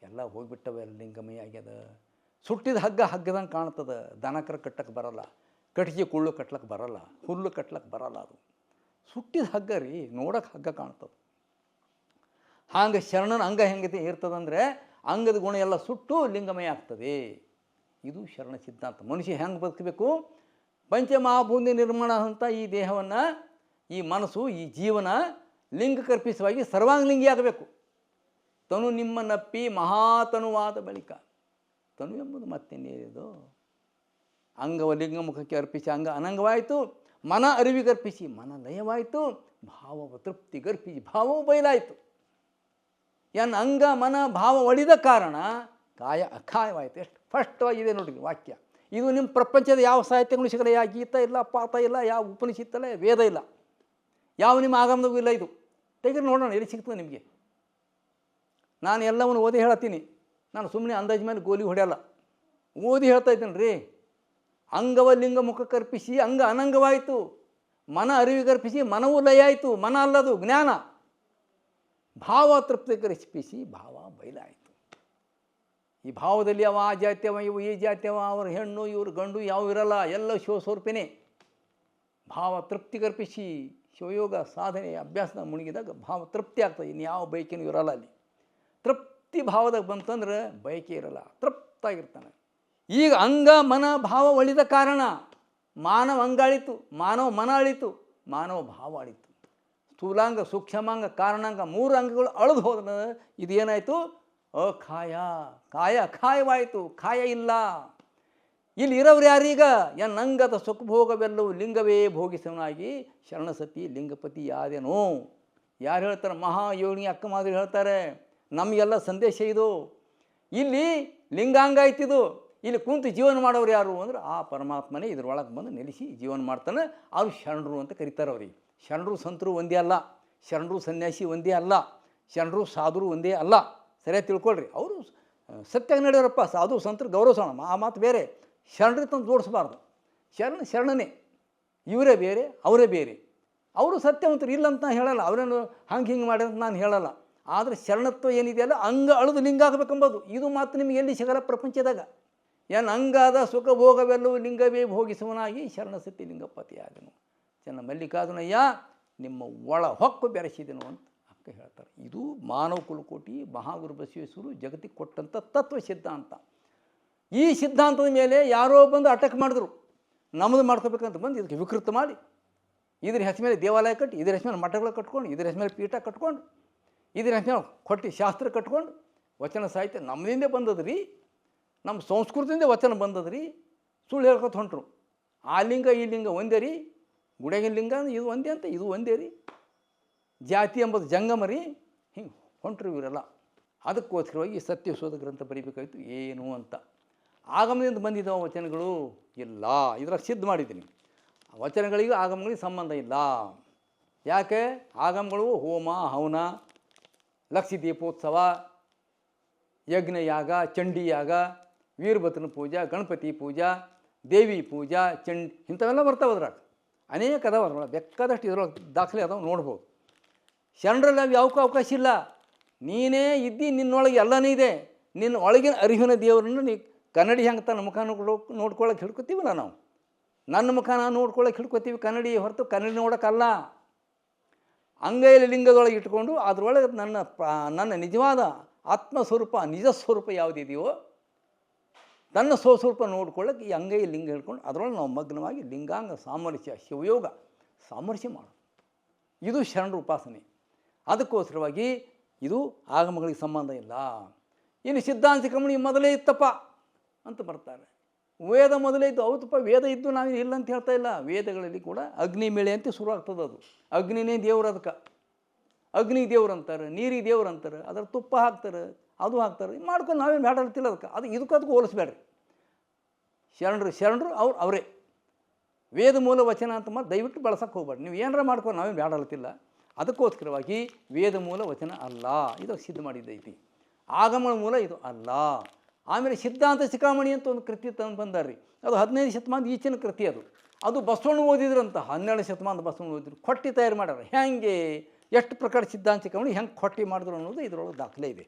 ಎಲ್ಲ ಹೋಗಿಬಿಟ್ಟವೆ, ಲಿಂಗಮಯ ಆಗ್ಯದ. ಸುಟ್ಟಿದ ಹಗ್ಗದಂಗೆ ಕಾಣ್ತದೆ, ದನಕರ ಕಟ್ಟಕ್ಕೆ ಬರಲ್ಲ, ಕಟ್ಟಿಗೆ ಕುಳ್ಳು ಕಟ್ಲಕ್ಕೆ ಬರಲ್ಲ, ಹುಲ್ಲು ಕಟ್ಲಕ್ಕೆ ಬರಲ್ಲ. ಅದು ಸುಟ್ಟಿದ ಹಗ್ಗ ರೀ, ನೋಡಕ್ಕೆ ಹಗ್ಗ ಕಾಣ್ತದೆ. ಹಾಗೆ ಶರಣನ ಅಂಗ ಹೆಂಗತೆ ಇರ್ತದಂದರೆ ಅಂಗದ ಗುಣ ಎಲ್ಲ ಸುಟ್ಟು ಲಿಂಗಮಯ ಆಗ್ತದೆ. ಇದು ಶರಣ ಸಿದ್ಧಾಂತ. ಮನುಷ್ಯ ಹೆಂಗೆ ಬದುಕಬೇಕು? ಪಂಚಮಹಾಭೂತ ನಿರ್ಮಾಣ ಅಂತ ಈ ದೇಹವನ್ನು, ಈ ಮನಸ್ಸು, ಈ ಜೀವನ ಲಿಂಗಕರ್ಪಿಸವಾಗಿ ಸರ್ವಾಂಗಲಿಂಗಿ ಆಗಬೇಕು. ತನು ನಿಮ್ಮ ನಪ್ಪಿ ಮಹಾತನುವಾದ ಬಳಿಕ, ತನು ಎಂಬುದು ಮತ್ತೇನಿದು? ಅಂಗವ ಲಿಂಗ ಮುಖಕ್ಕೆ ಅರ್ಪಿಸಿ ಅಂಗ ಅನಂಗವಾಯಿತು, ಮನ ಅರಿವಿಗರ್ಪಿಸಿ ಮನ ಲಯವಾಯಿತು, ಭಾವವ ತೃಪ್ತಿಗರ್ಪಿಸಿ ಭಾವವು ಬಯಲಾಯಿತು. ಎನ್ನ ಅಂಗ ಮನ ಭಾವ ಒಳಿದ ಕಾರಣ ಕಾಯ ಅಖಾಯವಾಯಿತು. ಎಷ್ಟು ಸ್ಪಷ್ಟವಾಗಿದೆ ನೋಡಿರಿ ವಾಕ್ಯ. ಇದು ನಿಮ್ಮ ಪ್ರಪಂಚದ ಯಾವ ಸಾಹಿತ್ಯಗಳು ಸಿಗಲ್ಲ, ಯಾವ ಗೀತ ಇಲ್ಲ, ಪಾಠ ಇಲ್ಲ, ಯಾವ ಉಪನಿಷತ್ತಲ್ಲ, ವೇದ ಇಲ್ಲ, ಯಾವ ನಿಮ್ಮ ಆಗಮನವೂ ಇಲ್ಲ. ಇದು ತೆಗೆದು ನೋಡೋಣ ಎಲ್ಲಿ ಸಿಗ್ತದೆ ನಿಮಗೆ. ನಾನು ಎಲ್ಲವನ್ನು ಓದಿ ಹೇಳ್ತೀನಿ, ನಾನು ಸುಮ್ಮನೆ ಅಂದಾಜು ಮೇಲೆ ಗೋಲಿ ಹೊಡೆಯಲ್ಲ, ಓದಿ ಹೇಳ್ತಾ ಇದ್ದೀನಿ ರೀ. ಅಂಗವ ಲಿಂಗ ಮುಖಕ್ಕರ್ಪಿಸಿ ಅಂಗ ಅನಂಗವಾಯಿತು, ಮನ ಅರಿವಿಗರ್ಪಿಸಿ ಮನವೂ ಲಯ ಆಯಿತು, ಮನ ಅಲ್ಲದು ಜ್ಞಾನ. ಭಾವ ತೃಪ್ತಿಗರ್ಪಿಸಿ ಭಾವ ಬಯಲಾಯಿತು. ಈ ಭಾವದಲ್ಲಿ ಅವ ಆ ಜಾತ್ಯವ, ಇವು ಈ ಜಾತ್ಯವ, ಅವ್ರ ಹೆಣ್ಣು ಇವ್ರ ಗಂಡು ಯಾವ ಇರಲ್ಲ, ಎಲ್ಲ ಶಿವಸ್ವರೂಪನೇ. ಭಾವ ತೃಪ್ತಿಗರ್ಪಿಸಿ ಶಿವಯೋಗ ಸಾಧನೆ ಅಭ್ಯಾಸದ ಮುಳುಗಿದಾಗ ಭಾವ ತೃಪ್ತಿ ಆಗ್ತದೆ, ಇನ್ನು ಯಾವ ಬಯಕೆನೂ ಇರಲ್ಲ. ಅಲ್ಲಿ ತೃಪ್ತಿ ಭಾವದಾಗ ಬಂತಂದ್ರೆ ಬಯಕೆ ಇರಲ್ಲ, ತೃಪ್ತಾಗಿರ್ತಾನೆ. ಈಗ ಅಂಗ ಮನ ಭಾವ ಒಳಿದ ಕಾರಣ ಮಾನವ ಅಂಗ ಅಳಿತು, ಮಾನವ ಮನ ಅಳಿತು, ಮಾನವ ಭಾವ ಅಳಿತು. ಸ್ಥೂಲಾಂಗ ಸೂಕ್ಷ್ಮಾಂಗ ಕಾರಣಾಂಗ 3 ಅಂಗಗಳು ಅಳಿದು ಹೋದ್ರೆ ಇದೇನಾಯಿತು? ಅಖಾಯ. ಕಾಯ ಅಖಾಯವಾಯಿತು, ಕಾಯ ಇಲ್ಲ. ಇಲ್ಲಿ ಇರೋರು ಯಾರೀಗ? ಎನ್ನಂಗದ ಸುಖಭೋಗವೆಲ್ಲವೂ ಲಿಂಗವೇ ಭೋಗಿಸವನಾಗಿ ಶರಣಸತಿ ಲಿಂಗಪತಿ ಯಾದೇನೋ. ಯಾರು ಹೇಳ್ತಾರೆ? ಮಹಾಯೋಗಿ ಅಕ್ಕ ಮಾದರಿ ಹೇಳ್ತಾರೆ. ನಮಗೆಲ್ಲ ಸಂದೇಶ ಇದು. ಇಲ್ಲಿ ಲಿಂಗಾಂಗ ಆಯ್ತಿದು. ಇಲ್ಲಿ ಕುಂತು ಜೀವನ ಮಾಡೋರು ಯಾರು ಅಂದ್ರೆ ಆ ಪರಮಾತ್ಮನೇ ಇದ್ರೊಳಗೆ ಬಂದು ನೆಲೆಸಿ ಜೀವನ ಮಾಡ್ತಾನೆ. ಅವ್ರು ಶರಣರು ಅಂತ ಕರೀತಾರೆ. ಅವ್ರಿಗೆ ಶರಣರು ಸಂತರು ಒಂದೇ ಅಲ್ಲ, ಶರಣರು ಸನ್ಯಾಸಿ ಒಂದೇ ಅಲ್ಲ, ಶರಣರು ಸಾಧುರು ಒಂದೇ ಅಲ್ಲ. ಸರಿಯಾಗಿ ತಿಳ್ಕೊಳ್ರಿ. ಅವರು ಸತ್ಯಾಗಿ ನಡೆಯೋರಪ್ಪ, ಸಾಧು ಸಂತರು ಗೌರವಿಸೋಣ, ಆ ಮಾತು ಬೇರೆ. ಶರಣರು ತಂದು ಜೋಡಿಸ್ಬಾರ್ದು. ಶರಣನೇ, ಇವರೇ ಬೇರೆ ಅವರೇ ಬೇರೆ. ಅವರು ಸತ್ಯವಂತರು ಇಲ್ಲ ಅಂತ ನಾನು ಹೇಳಲ್ಲ, ಅವರೇನು ಹಿಂಗೆ ಮಾಡಿ ಅಂತ ನಾನು ಹೇಳಲ್ಲ. ಆದರೆ ಶರಣತ್ವ ಏನಿದೆಯಲ್ಲ ಅಂಗ ಅಳಿದು ಲಿಂಗ ಆಗಬೇಕೆಂಬುದು ಇದು ಮಾತು ನಿಮಗೆ ಎಲ್ಲಿ ಸಿಗಲ್ಲ ಪ್ರಪಂಚದಾಗ. ಏನು ಅಂಗಾದ ಸುಖ ಭೋಗವೆಲ್ಲವೂ ಲಿಂಗವೇ ಭೋಗಿಸುವನಾಗಿ ಶರಣಸತಿ ಲಿಂಗಪತಿ ಆದನು. ಚೆನ್ನ ಮಲ್ಲಿಕಾರ್ಜುನಯ್ಯ ನಿಮ್ಮ ಒಳ ಹೊಕ್ಕು ಬೆರೆಸಿದನು ಅಂತ ಅಕ್ಕ ಹೇಳ್ತಾರೆ. ಇದು ಮಾನವ ಕುಲಕೋಟಿ ಮಹಾಗುರು ಬಸವೇಶ್ವರರು ಜಗತ್ತಿಗೆ ಕೊಟ್ಟಂಥ ತತ್ವ ಸಿದ್ಧಾಂತ. ಈ ಸಿದ್ಧಾಂತದ ಮೇಲೆ ಯಾರೋ ಬಂದು ಅಟಕ್ ಮಾಡಿದ್ರು, ನಮ್ಮದು ಮಾಡ್ಕೋಬೇಕಂತ ಬಂದು ಇದಕ್ಕೆ ವಿಕೃತ ಮಾಡಿ ಇದ್ರ ಹೆಸರು ಮೇಲೆ ದೇವಾಲಯ ಕಟ್ಟಿ, ಇದ್ರ ಹೆಸರು ಮೇಲೆ ಮಠಗಳು ಕಟ್ಕೊಂಡು, ಇದ್ರ ಹೆಸರು ಮೇಲೆ ಪೀಠ ಕಟ್ಕೊಂಡು, ಇದ್ರ ಹೆಸರು ಮೇಲೆ ಕೊಟ್ಟು ಶಾಸ್ತ್ರ ಕಟ್ಕೊಂಡು ವಚನ ಸಾಹಿತ್ಯ ನಮ್ಮದಿಂದೇ ಬಂದದ್ರಿ. ನಮ್ಮ ಸಂಸ್ಕೃತಿಯಿಂದ ವಚನ ಬಂದದ್ರಿ, ಸುಳ್ಳು ಹೇಳ್ಕೊತ ಹೊಂಟ್ರು. ಆ ಲಿಂಗ ಈ ಲಿಂಗ ಒಂದೇ ರೀ, ಗುಡಿಯಾಗಿನ ಲಿಂಗ ಇದು ಒಂದೇ ಅಂತ ಇದು ಒಂದೇ ರೀ, ಜಾತಿ ಎಂಬುದು ಜಂಗಮ ರೀ, ಹಿಂಗೆ ಹೊಂಟ್ರು ಇವರೆಲ್ಲ. ಅದಕ್ಕೋಸ್ಕರವಾಗಿ ಸತ್ಯಶೋಧ ಗ್ರಂಥ ಬರೀಬೇಕಾಯಿತು ಏನು ಅಂತ. ಆಗಮದಿಂದ ಬಂದಿದ್ದಾವೆ ವಚನಗಳು ಇಲ್ಲ, ಇದ್ರಾಗ ಸಿದ್ಧ ಮಾಡಿದ್ದೀನಿ. ವಚನಗಳಿಗೂ ಆಗಮಗಳಿಗೆ ಸಂಬಂಧ ಇಲ್ಲ. ಯಾಕೆ? ಆಗಮಗಳು ಹೋಮ ಹವನ, ಲಕ್ಷ ದೀಪೋತ್ಸವ, ಯಜ್ಞಯಾಗ, ಚಂಡಿಯಾಗ, ವೀರಭದ್ರನ ಪೂಜಾ, ಗಣಪತಿ ಪೂಜಾ, ದೇವಿ ಪೂಜಾ, ಇಂಥವೆಲ್ಲ ಬರ್ತಾವೆ. ಅದ್ರಾಗ ಅನೇಕ ಅದಾವ, ಅದ್ರೊಳಗೆ ಬೇಕಾದಷ್ಟು ಇದ್ರೊಳಗೆ ದಾಖಲೆ ಅದಾವೆ, ನೋಡ್ಬೋದು. ಶರಣರಲ್ಲಿ ನಾವು ಯಾವಕ್ಕೂ ಅವಕಾಶ ಇಲ್ಲ. ನೀನೇ ಇದ್ದಿ, ನಿನ್ನೊಳಗೆ ಎಲ್ಲನೇ ಇದೆ. ನಿನ್ನ ಒಳಗಿನ ಅರಿವಿನ ದೇವರನ್ನು ನೀ ಕನ್ನಡಿ ಹೆಂಗೆ ತನ್ನ ಮುಖ ನೋಡ್ಕೊಳ್ಳೋಕೆ ಹಿಡ್ಕೊತೀವಲ್ಲ ನಾವು. ನನ್ನ ಮುಖ ನಾನು ನೋಡ್ಕೊಳ್ಳೋಕೆ ಹಿಡ್ಕೊತೀವಿ ಕನ್ನಡಿ ಹೊರತು ಕನ್ನಡಿ ನೋಡೋಕ್ಕಲ್ಲ. ಅಂಗೈಲಿ ಲಿಂಗದೊಳಗೆ ಇಟ್ಕೊಂಡು ಅದರೊಳಗೆ ನನ್ನ ನಿಜವಾದ ಆತ್ಮಸ್ವರೂಪ, ನಿಜ ಸ್ವರೂಪ ಯಾವುದಿದೆಯೋ ತನ್ನ ಸ್ವಸ್ವರೂಪ ನೋಡ್ಕೊಳ್ಳೋಕೆ ಈ ಅಂಗೈ ಲಿಂಗ ಹಿಡ್ಕೊಂಡು ಅದರೊಳಗೆ ನಾವು ಮಗ್ನವಾಗಿ ಲಿಂಗಾಂಗ ಸಾಮರಸ್ಯ, ಶಿವಯೋಗ ಸಾಮರಸ್ಯ ಮಾಡೋದು. ಇದು ಶರಣರ ಉಪಾಸನೆ. ಅದಕ್ಕೋಸ್ಕರವಾಗಿ ಇದು ಆಗಮಗಳಿಗೆ ಸಂಬಂಧ ಇಲ್ಲ. ಇನ್ನು ಸಿದ್ಧಾಂತ ಶಿಖಾಮಣಿ ಮೊದಲೇ ಇತ್ತಪ್ಪ ಅಂತ ಬರ್ತಾರೆ. ವೇದ ಮೊದಲೇ ಇದ್ದು, ಹೌದಪ್ಪ ವೇದ ಇದ್ದು ನಾವು ಇಲ್ಲ ಅಂತ ಹೇಳ್ತಾ ಇಲ್ಲ. ವೇದಗಳಲ್ಲಿ ಕೂಡ ಅಗ್ನಿ ಮೇಳೆ ಅಂತ ಶುರು ಆಗ್ತದೆ. ಅದು ಅಗ್ನಿನೇ ದೇವ್ರು, ಅದಕ್ಕೆ ಅಗ್ನಿ ದೇವ್ರು ಅಂತಾರೆ, ನೀರಿಗೆ ದೇವ್ರು ಅಂತಾರೆ, ಅದರ ತುಪ್ಪ ಹಾಕ್ತಾರೆ, ಅದು ಹಾಕ್ತಾರೆ, ಮಾಡ್ಕೊಂಡು ನಾವೇನು ಬೇಡಾಡ್ತಿಲ್ಲ. ಅದಕ್ಕೆ ಇದಕ್ಕೂ ಹೋಲಿಸ್ಬೇಡ್ರಿ. ಶರಣರು ಅವರೇ ವೇದ ಮೂಲ ವಚನ ಅಂತ ಮತ್ತೆ ದಯವಿಟ್ಟು ಬಳಸೋಕ್ಕೆ ಹೋಗ್ಬೇಡ್ರಿ. ನೀವು ಏನಾರ ಮಾಡ್ಕೊಂಡು ನಾವೇನು ಬೇಡಾಡ್ತಿಲ್ಲ. ಅದಕ್ಕೋಸ್ಕರವಾಗಿ ವೇದ ಮೂಲ ವಚನ ಅಲ್ಲ, ಇದು ಸಿದ್ಧ ಮಾಡಿದ್ದೈತಿ. ಆಗಮನ ಮೂಲ ಇದು ಅಲ್ಲ. ಆಮೇಲೆ ಸಿದ್ಧಾಂತ ಶಿಖಾಮಣಿ ಅಂತ ಒಂದು ಕೃತಿ ತಂದು ಬಂದಾರ್ರಿ. ಅದು 15ನೇ ಶತಮಾನದ ಈಚಿನ ಕೃತಿ. ಅದು ಬಸವಣ್ಣ ಓದಿದ್ರಂತ. 12ನೇ ಶತಮಾನದ ಬಸವಣ್ಣ ಓದಿದ್ರು. ಕೊಟ್ಟಿ ತಯಾರು ಮಾಡ್ಯಾರ. ಹೆಂಗೆ ಎಷ್ಟು ಪ್ರಕಾರ ಸಿದ್ಧಾಂತ ಶಿಖಾಮಣಿ ಹೆಂಗೆ ಕೊಟ್ಟಿ ಮಾಡಿದ್ರು ಅನ್ನೋದು ಇದರೊಳಗೆ ದಾಖಲೆ ಇದೆ.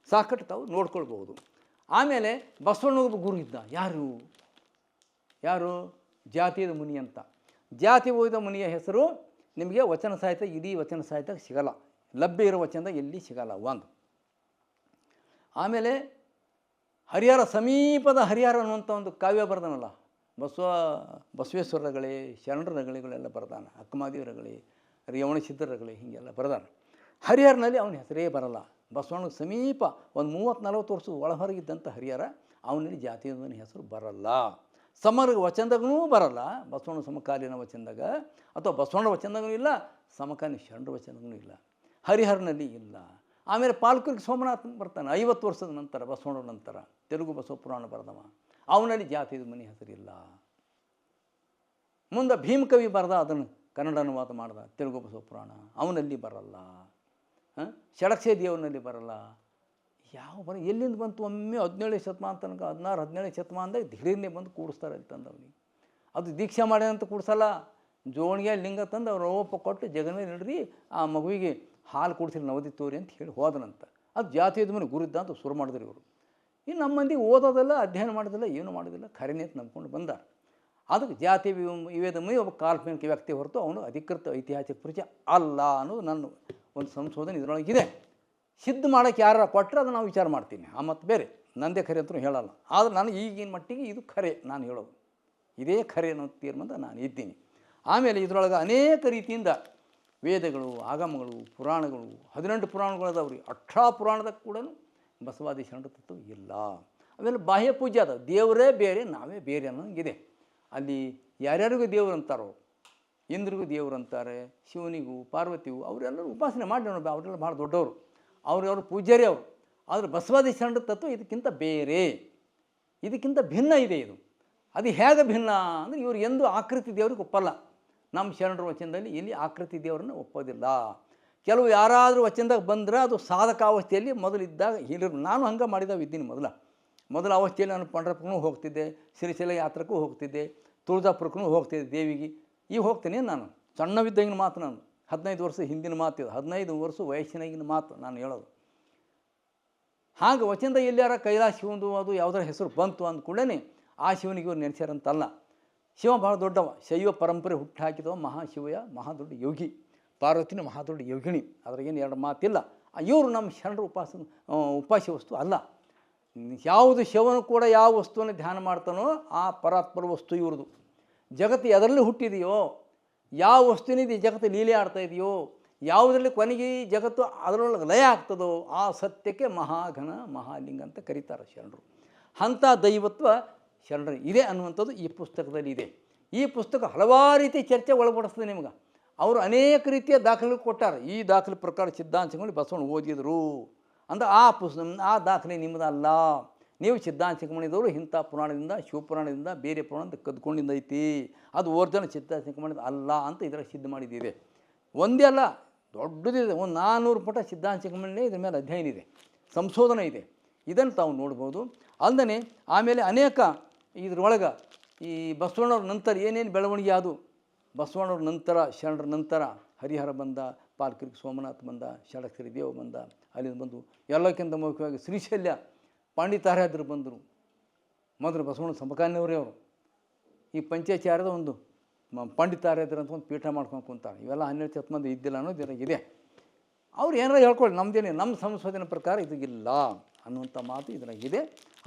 ಸಾಕಷ್ಟು ತಾವು ನೋಡ್ಕೊಳ್ಬೋದು. ಆಮೇಲೆ ಬಸವಣ್ಣಗ ಗುರು ಇದ್ದ. ಯಾರು ಜಾತಿಯದ ಮುನಿ ಅಂತ. ಜಾತಿ ಓದಿದ ಮುನಿಯ ಹೆಸರು ನಿಮಗೆ ವಚನ ಸಾಹಿತ್ಯ, ಇಡೀ ವಚನ ಸಾಹಿತ್ಯ ಸಿಗಲ್ಲ. ಲಭ್ಯ ಇರೋ ವಚನದಾಗ ಎಲ್ಲಿ ಸಿಗಲ್ಲ ಒಂದು. ಆಮೇಲೆ ಹರಿಹರ, ಸಮೀಪದ ಹರಿಹರ ಅನ್ನುವಂಥ ಒಂದು ಕಾವ್ಯ ಬರ್ದಾನಲ್ಲ. ಬಸವೇಶ್ವರಗಳೇ, ಶರಣರ ರಗಳೆಗಳೆಲ್ಲ ಬರ್ದಾನ. ಅಕ್ಕಮಾದೇವರಗಳೇ, ರೇವಣಸಿದ್ಧರಗಳೇ, ಹೀಗೆಲ್ಲ ಬರ್ದಾನ. ಹರಿಹರನಲ್ಲಿ ಅವನ ಹೆಸರೇ ಬರಲ್ಲ. ಬಸವಣ್ಣಗೆ ಸಮೀಪ ಒಂದು 30-40 ವರ್ಷದ ಒಳಹೊರಗಿದ್ದಂಥ ಹರಿಹರ, ಅವನಲ್ಲಿ ಜಾತಿಯ ಹೆಸರು ಬರಲ್ಲ. ಸಮರ ವಚನದಾಗೂ ಬರಲ್ಲ. ಬಸವಣ್ಣ ಸಮಕಾಲೀನ ವಚನದಾಗ ಅಥವಾ ಬಸವಣ್ಣ ವಚನದಾಗೂ ಇಲ್ಲ, ಸಮಕಾಲೀನ ಶರಣರ ವಚನದಾಗೂ ಇಲ್ಲ. ಹರಿಹರನಲ್ಲಿ ಇಲ್ಲ. ಆಮೇಲೆ ಪಾಲ್ಕುರ್ಗಿ ಸೋಮನಾಥ್ ಬರ್ತಾನೆ 50 ವರ್ಷದ ನಂತರ, ಬಸವಣ್ಣನ ನಂತರ ತೆಲುಗು ಬಸವ ಪುರಾಣ ಬರೆದವ. ಅವನಲ್ಲಿ ಜಾತಿಯ ಮನೆ ಹೆಸರಿಲ್ಲ. ಮುಂದೆ ಭೀಮಕವಿ ಬರೆದ, ಅದನ್ನು ಕನ್ನಡ ಅನುವಾದ ಮಾಡ್ದ ತೆಲುಗು ಬಸವ ಪುರಾಣ, ಅವನಲ್ಲಿ ಬರಲ್ಲ. ಷಡಕ್ಷೆ ದೇವನಲ್ಲಿ ಬರಲ್ಲ. ಎಲ್ಲಿಂದ ಬಂತು? ಒಮ್ಮೆ 17ನೇ ಶತಮಾನ ತನಕ, 16-17ನೇ ಶತಮಾನದಾಗ ಧೀರೇನೆ ಬಂದು ಕೂಡಿಸ್ತಾರೆ ಅಲ್ಲಿ ತಂದವನಿಗೆ. ಅದು ದೀಕ್ಷೆ ಮಾಡ್ಯಾನಂತ ಕೂಡಿಸಲ್ಲ. ಜೋಣಿಗೆ ಲಿಂಗ ತಂದು ಅವ್ರು ರೋಪ ಕೊಟ್ಟು ಜಗನೇ ನಡ್ರಿ ಆ ಮಗುವಿಗೆ ಹಾಲು ಕುಡಿಸಿ ನವದಿ ತೋರಿ ಅಂತ ಹೇಳಿ ಹೋದನಂತ. ಅದು ಜಾತಿಯದ ಮನೆ ಗುರಿದ್ದ ಅಂತ ಶುರು ಮಾಡಿದ್ರು ಇವರು. ಇನ್ನು ನಮ್ಮ ಮಂದಿ ಓದೋದಲ್ಲ, ಅಧ್ಯಯನ ಮಾಡೋದಿಲ್ಲ, ಏನೂ ಮಾಡೋದಿಲ್ಲ, ಖರೇನೆ ಅಂತ ನಂಬ್ಕೊಂಡು ಬಂದ. ಅದಕ್ಕೆ ಜಾತಿ ವಿವೇದ ಮೈ ಒಬ್ಬ ಕಾಲ್ಪನಿಕ ವ್ಯಕ್ತಿ ಹೊರತು ಅವನು ಅಧಿಕೃತ ಐತಿಹಾಸಿಕ ಪರಿಚಯ ಅಲ್ಲ ಅನ್ನೋದು ನನ್ನ ಒಂದು ಸಂಶೋಧನೆ ಇದರೊಳಗಿದೆ. ಸಿದ್ಧ ಮಾಡೋಕ್ಕೆ ಯಾರು ಕೊಟ್ಟರೆ ಅದು ನಾವು ವಿಚಾರ ಮಾಡ್ತೀನಿ. ಆ ಮತ್ತು ಬೇರೆ ನಂದೇ ಖರೆ ಅಂತಲೂ ಹೇಳಲ್ಲ. ಆದರೆ ನಾನು ಈಗಿನ ಮಟ್ಟಿಗೆ ಇದು ಖರೆ ನಾನು ಹೇಳೋದು, ಇದೇ ಖರೆ ಅನ್ನೋ ತೀರ್ಮಾನ ನಾನು ಇದ್ದೀನಿ. ಆಮೇಲೆ ಇದರೊಳಗೆ ಅನೇಕ ರೀತಿಯಿಂದ ವೇದಗಳು, ಆಗಮಗಳು, ಪುರಾಣಗಳು, 18 ಪುರಾಣಗಳು ಅದಾವ್ರಿ. 18 ಪುರಾಣದಾಗ ಕೂಡ ಬಸವಾದಿ ಶರಣ ತತ್ವ ಇಲ್ಲ. ಆಮೇಲೆ ಬಾಹ್ಯ ಪೂಜೆ ಅದ, ದೇವರೇ ಬೇರೆ ನಾವೇ ಬೇರೆ ಅನ್ನೋಂಗಿದೆ. ಅಲ್ಲಿ ಯಾರ್ಯಾರಿಗೂ ದೇವರು ಅಂತಾರೋ, ಇಂದ್ರಿಗೂ ದೇವರು ಅಂತಾರೆ, ಶಿವನಿಗೂ ಪಾರ್ವತಿಗೂ, ಅವರೆಲ್ಲರೂ ಉಪಾಸನೆ ಮಾಡಿ ಅವರೆಲ್ಲ ಭಾಳ ದೊಡ್ಡವರು, ಅವ್ರ ಪೂಜ್ಯರೇ ಅವರು. ಆದರೆ ಬಸವಾದಿ ಶರಣ ತತ್ವ ಇದಕ್ಕಿಂತ ಬೇರೆ, ಇದಕ್ಕಿಂತ ಭಿನ್ನ ಇದೆ. ಅದು ಹೇಗೆ ಭಿನ್ನ ಅಂದರೆ, ಇವರು ಎಂದೂ ಆಕೃತಿ ದೇವ್ರಿಗೆ ಒಪ್ಪಲ್ಲ. ನಮ್ಮ ಶರಣರ ವಚನದಲ್ಲಿ ಇಲ್ಲಿ ಆಕೃತಿ ದೇವರನ್ನು ಒಪ್ಪೋದಿಲ್ಲ. ಕೆಲವು ಯಾರಾದರೂ ವಚನದಾಗ ಬಂದರೆ ಅದು ಸಾಧಕಾವಸ್ಥೆಯಲ್ಲಿ ಮೊದಲಿದ್ದಾಗ ಹಿರಿಯರು, ನಾನು ಹಂಗೆ ಮಾಡಿದಾವ ಇದ್ದೀನಿ. ಮೊದಲ ಅವಸ್ಥೆಯಲ್ಲಿ ನಾನು ಪಂಢರಪುರಕ್ಕೂ ಹೋಗ್ತಿದ್ದೆ, ಶ್ರೀಶೈಲ ಯಾತ್ರಕ್ಕೂ ಹೋಗ್ತಿದ್ದೆ, ತುಳಜಾಪುರಕ್ಕೂ ಹೋಗ್ತಿದ್ದೆ, ದೇವಿಗೆ. ಈಗ ಹೋಗ್ತೇನೆ ನಾನು. ಸಣ್ಣವಿದ್ದಾಗಿನ ಮಾತು, ನಾನು 15 ವರ್ಷ ಹಿಂದಿನ ಮಾತು ಇದು, 15 ವರ್ಷ ವಯಸ್ಸಿನಾಗಿನ ಮಾತು ನಾನು ಹೇಳೋದು. ಹಾಗೆ ವಚನದಾಗ ಎಲ್ಲಾರ ಕೈಲಾಸ ಶಿವಂದು ಅದು ಯಾವುದರ ಹೆಸರು ಬಂತು ಅಂದ್ಕೂಡಲೇ ಆ ಶಿವನಿಗೆ ಇವ್ರು ನೆನೆಸ್ಯಾರಂತಲ್ಲ. ಶಿವ ಭಾಳ ದೊಡ್ಡವ, ಶೈವ ಪರಂಪರೆ ಹುಟ್ಟು ಹಾಕಿದವ ಮಹಾಶಿವಯ, ಮಹಾದೊಡ್ಡ ಯೋಗಿ. ಪಾರ್ವತಿನ ಮಹಾದೊಡ್ಡ ಯೋಗಿಣಿ, ಅದ್ರಾಗೇನು ಎರಡು ಮಾತಿಲ್ಲ. ಇವರು ನಮ್ಮ ಶರಣರ ಉಪಾಸ್ಯ ವಸ್ತು ಅಲ್ಲ. ಯಾವುದು ಶಿವನು ಕೂಡ ಯಾವ ವಸ್ತುವನ್ನು ಧ್ಯಾನ ಮಾಡ್ತಾನೋ ಆ ಪರಾತ್ಪರ ವಸ್ತು ಇವ್ರದ್ದು. ಜಗತ್ತು ಎದರಲ್ಲಿ ಹುಟ್ಟಿದೆಯೋ, ಯಾವ ವಸ್ತುವಿನಿದೆ ಜಗತ್ತು ಲೀಲೆ ಆಡ್ತಾ ಇದೆಯೋ, ಯಾವುದರಲ್ಲಿ ಕೊನೆಗೆ ಜಗತ್ತು ಅದರೊಳಗೆ ಲಯ ಆಗ್ತದೋ ಆ ಸತ್ಯಕ್ಕೆ ಮಹಾಘನ ಮಹಾಲಿಂಗ ಅಂತ ಕರೀತಾರೆ ಶರಣರು. ಅಂಥ ದೈವತ್ವ ಶರಣರ ಇದೆ ಅನ್ನುವಂಥದ್ದು ಈ ಪುಸ್ತಕದಲ್ಲಿ ಇದೆ. ಈ ಪುಸ್ತಕ ಹಲವಾರು ರೀತಿ ಚರ್ಚೆ ಒಳಪಡಿಸ್ತದೆ ನಿಮ್ಗೆ. ಅವರು ಅನೇಕ ರೀತಿಯ ದಾಖಲೆಗಳು ಕೊಟ್ಟಾರೆ. ಈ ದಾಖಲೆ ಪ್ರಕಾರ ಸಿದ್ಧಾಂತಗಳು ಬಸವಣ್ಣ ಓದಿದರು ಅಂದ್ರೆ ಆ ದಾಖಲೆ ನಿಮ್ಮದಲ್ಲ. ನೀವು ಸಿದ್ಧಾಂತಕಮಣಿದವರು ಇಂಥ ಪುರಾಣದಿಂದ ಶಿವಪುರಾಣದಿಂದ ಬೇರೆ ಪುರಾಣದಿಂದ ಕದ್ಕೊಂಡಿಂದ ಐತಿ, ಅದು ಒರಿಜಿನಲ್ ಸಿದ್ಧಾಂತಕಮಣಿದ ಅಲ್ಲ ಅಂತ ಇದರ ಸಿದ್ಧ ಮಾಡಿದ್ದಿದೆ. ಒಂದೇ ಅಲ್ಲ, ದೊಡ್ಡದಿದೆ, ಒಂದು 400 ಪುಟ ಸಿದ್ಧಾಂತಕಮಣಿ ಇದ್ರ ಮೇಲೆ ಅಧ್ಯಯನ ಇದೆ, ಸಂಶೋಧನೆ ಇದೆ. ಇದನ್ನು ತಾವು ನೋಡ್ಬೋದು. ಅಲ್ಲದೆ ಆಮೇಲೆ ಅನೇಕ ಇದ್ರೊಳಗೆ ಈ ಬಸವಣ್ಣವ್ರ ನಂತರ ಏನೇನು ಬೆಳವಣಿಗೆ ಅದು, ಬಸವಣ್ಣವ್ರ ನಂತರ ಶರಣರ ನಂತರ ಹರಿಹರ ಬಂದ, ಪಾಲ್ಕಿರಿ ಸೋಮನಾಥ್ ಬಂದ, ಷಡಕ್ಷರಿ ದೇವ ಬಂದ, ಅಲ್ಲಿಂದ ಬಂದು ಎಲ್ಲಕ್ಕಿಂತ ಮುಖ್ಯವಾಗಿ ಶ್ರೀಶೈಲ್ಯ ಪಂಡಿತಾರ್ಯಾದ್ರು ಬಂದರು. ಮೊದಲು ಬಸವಣ್ಣ ಸಮಕಾಲೀನವರೇ ಅವರು. ಈ ಪಂಚಾಚಾರ್ಯದ ಒಂದು ಪಂಡಿತಾರ್ಯಾದ್ರು ಅಂತ ಒಂದು ಪೀಠ ಮಾಡ್ಕೊಂಡು ಕುಂತಾರೆ. ಇವೆಲ್ಲ 12ನೇ ಶತಮಾನದ ಇದ್ದಿಲ್ಲ ಅನ್ನೋದು ಇದೆ. ಅವ್ರು ಏನಾರು ಹೇಳ್ಕೊಳ್ಳಿ, ನಮ್ಮದೇನೆ ನಮ್ಮ ಸಂಶೋಧನೆ ಪ್ರಕಾರ ಇದು ಇಲ್ಲ ಅನ್ನುವಂಥ ಮಾತು ಇದ್ರಾಗಿದೆ.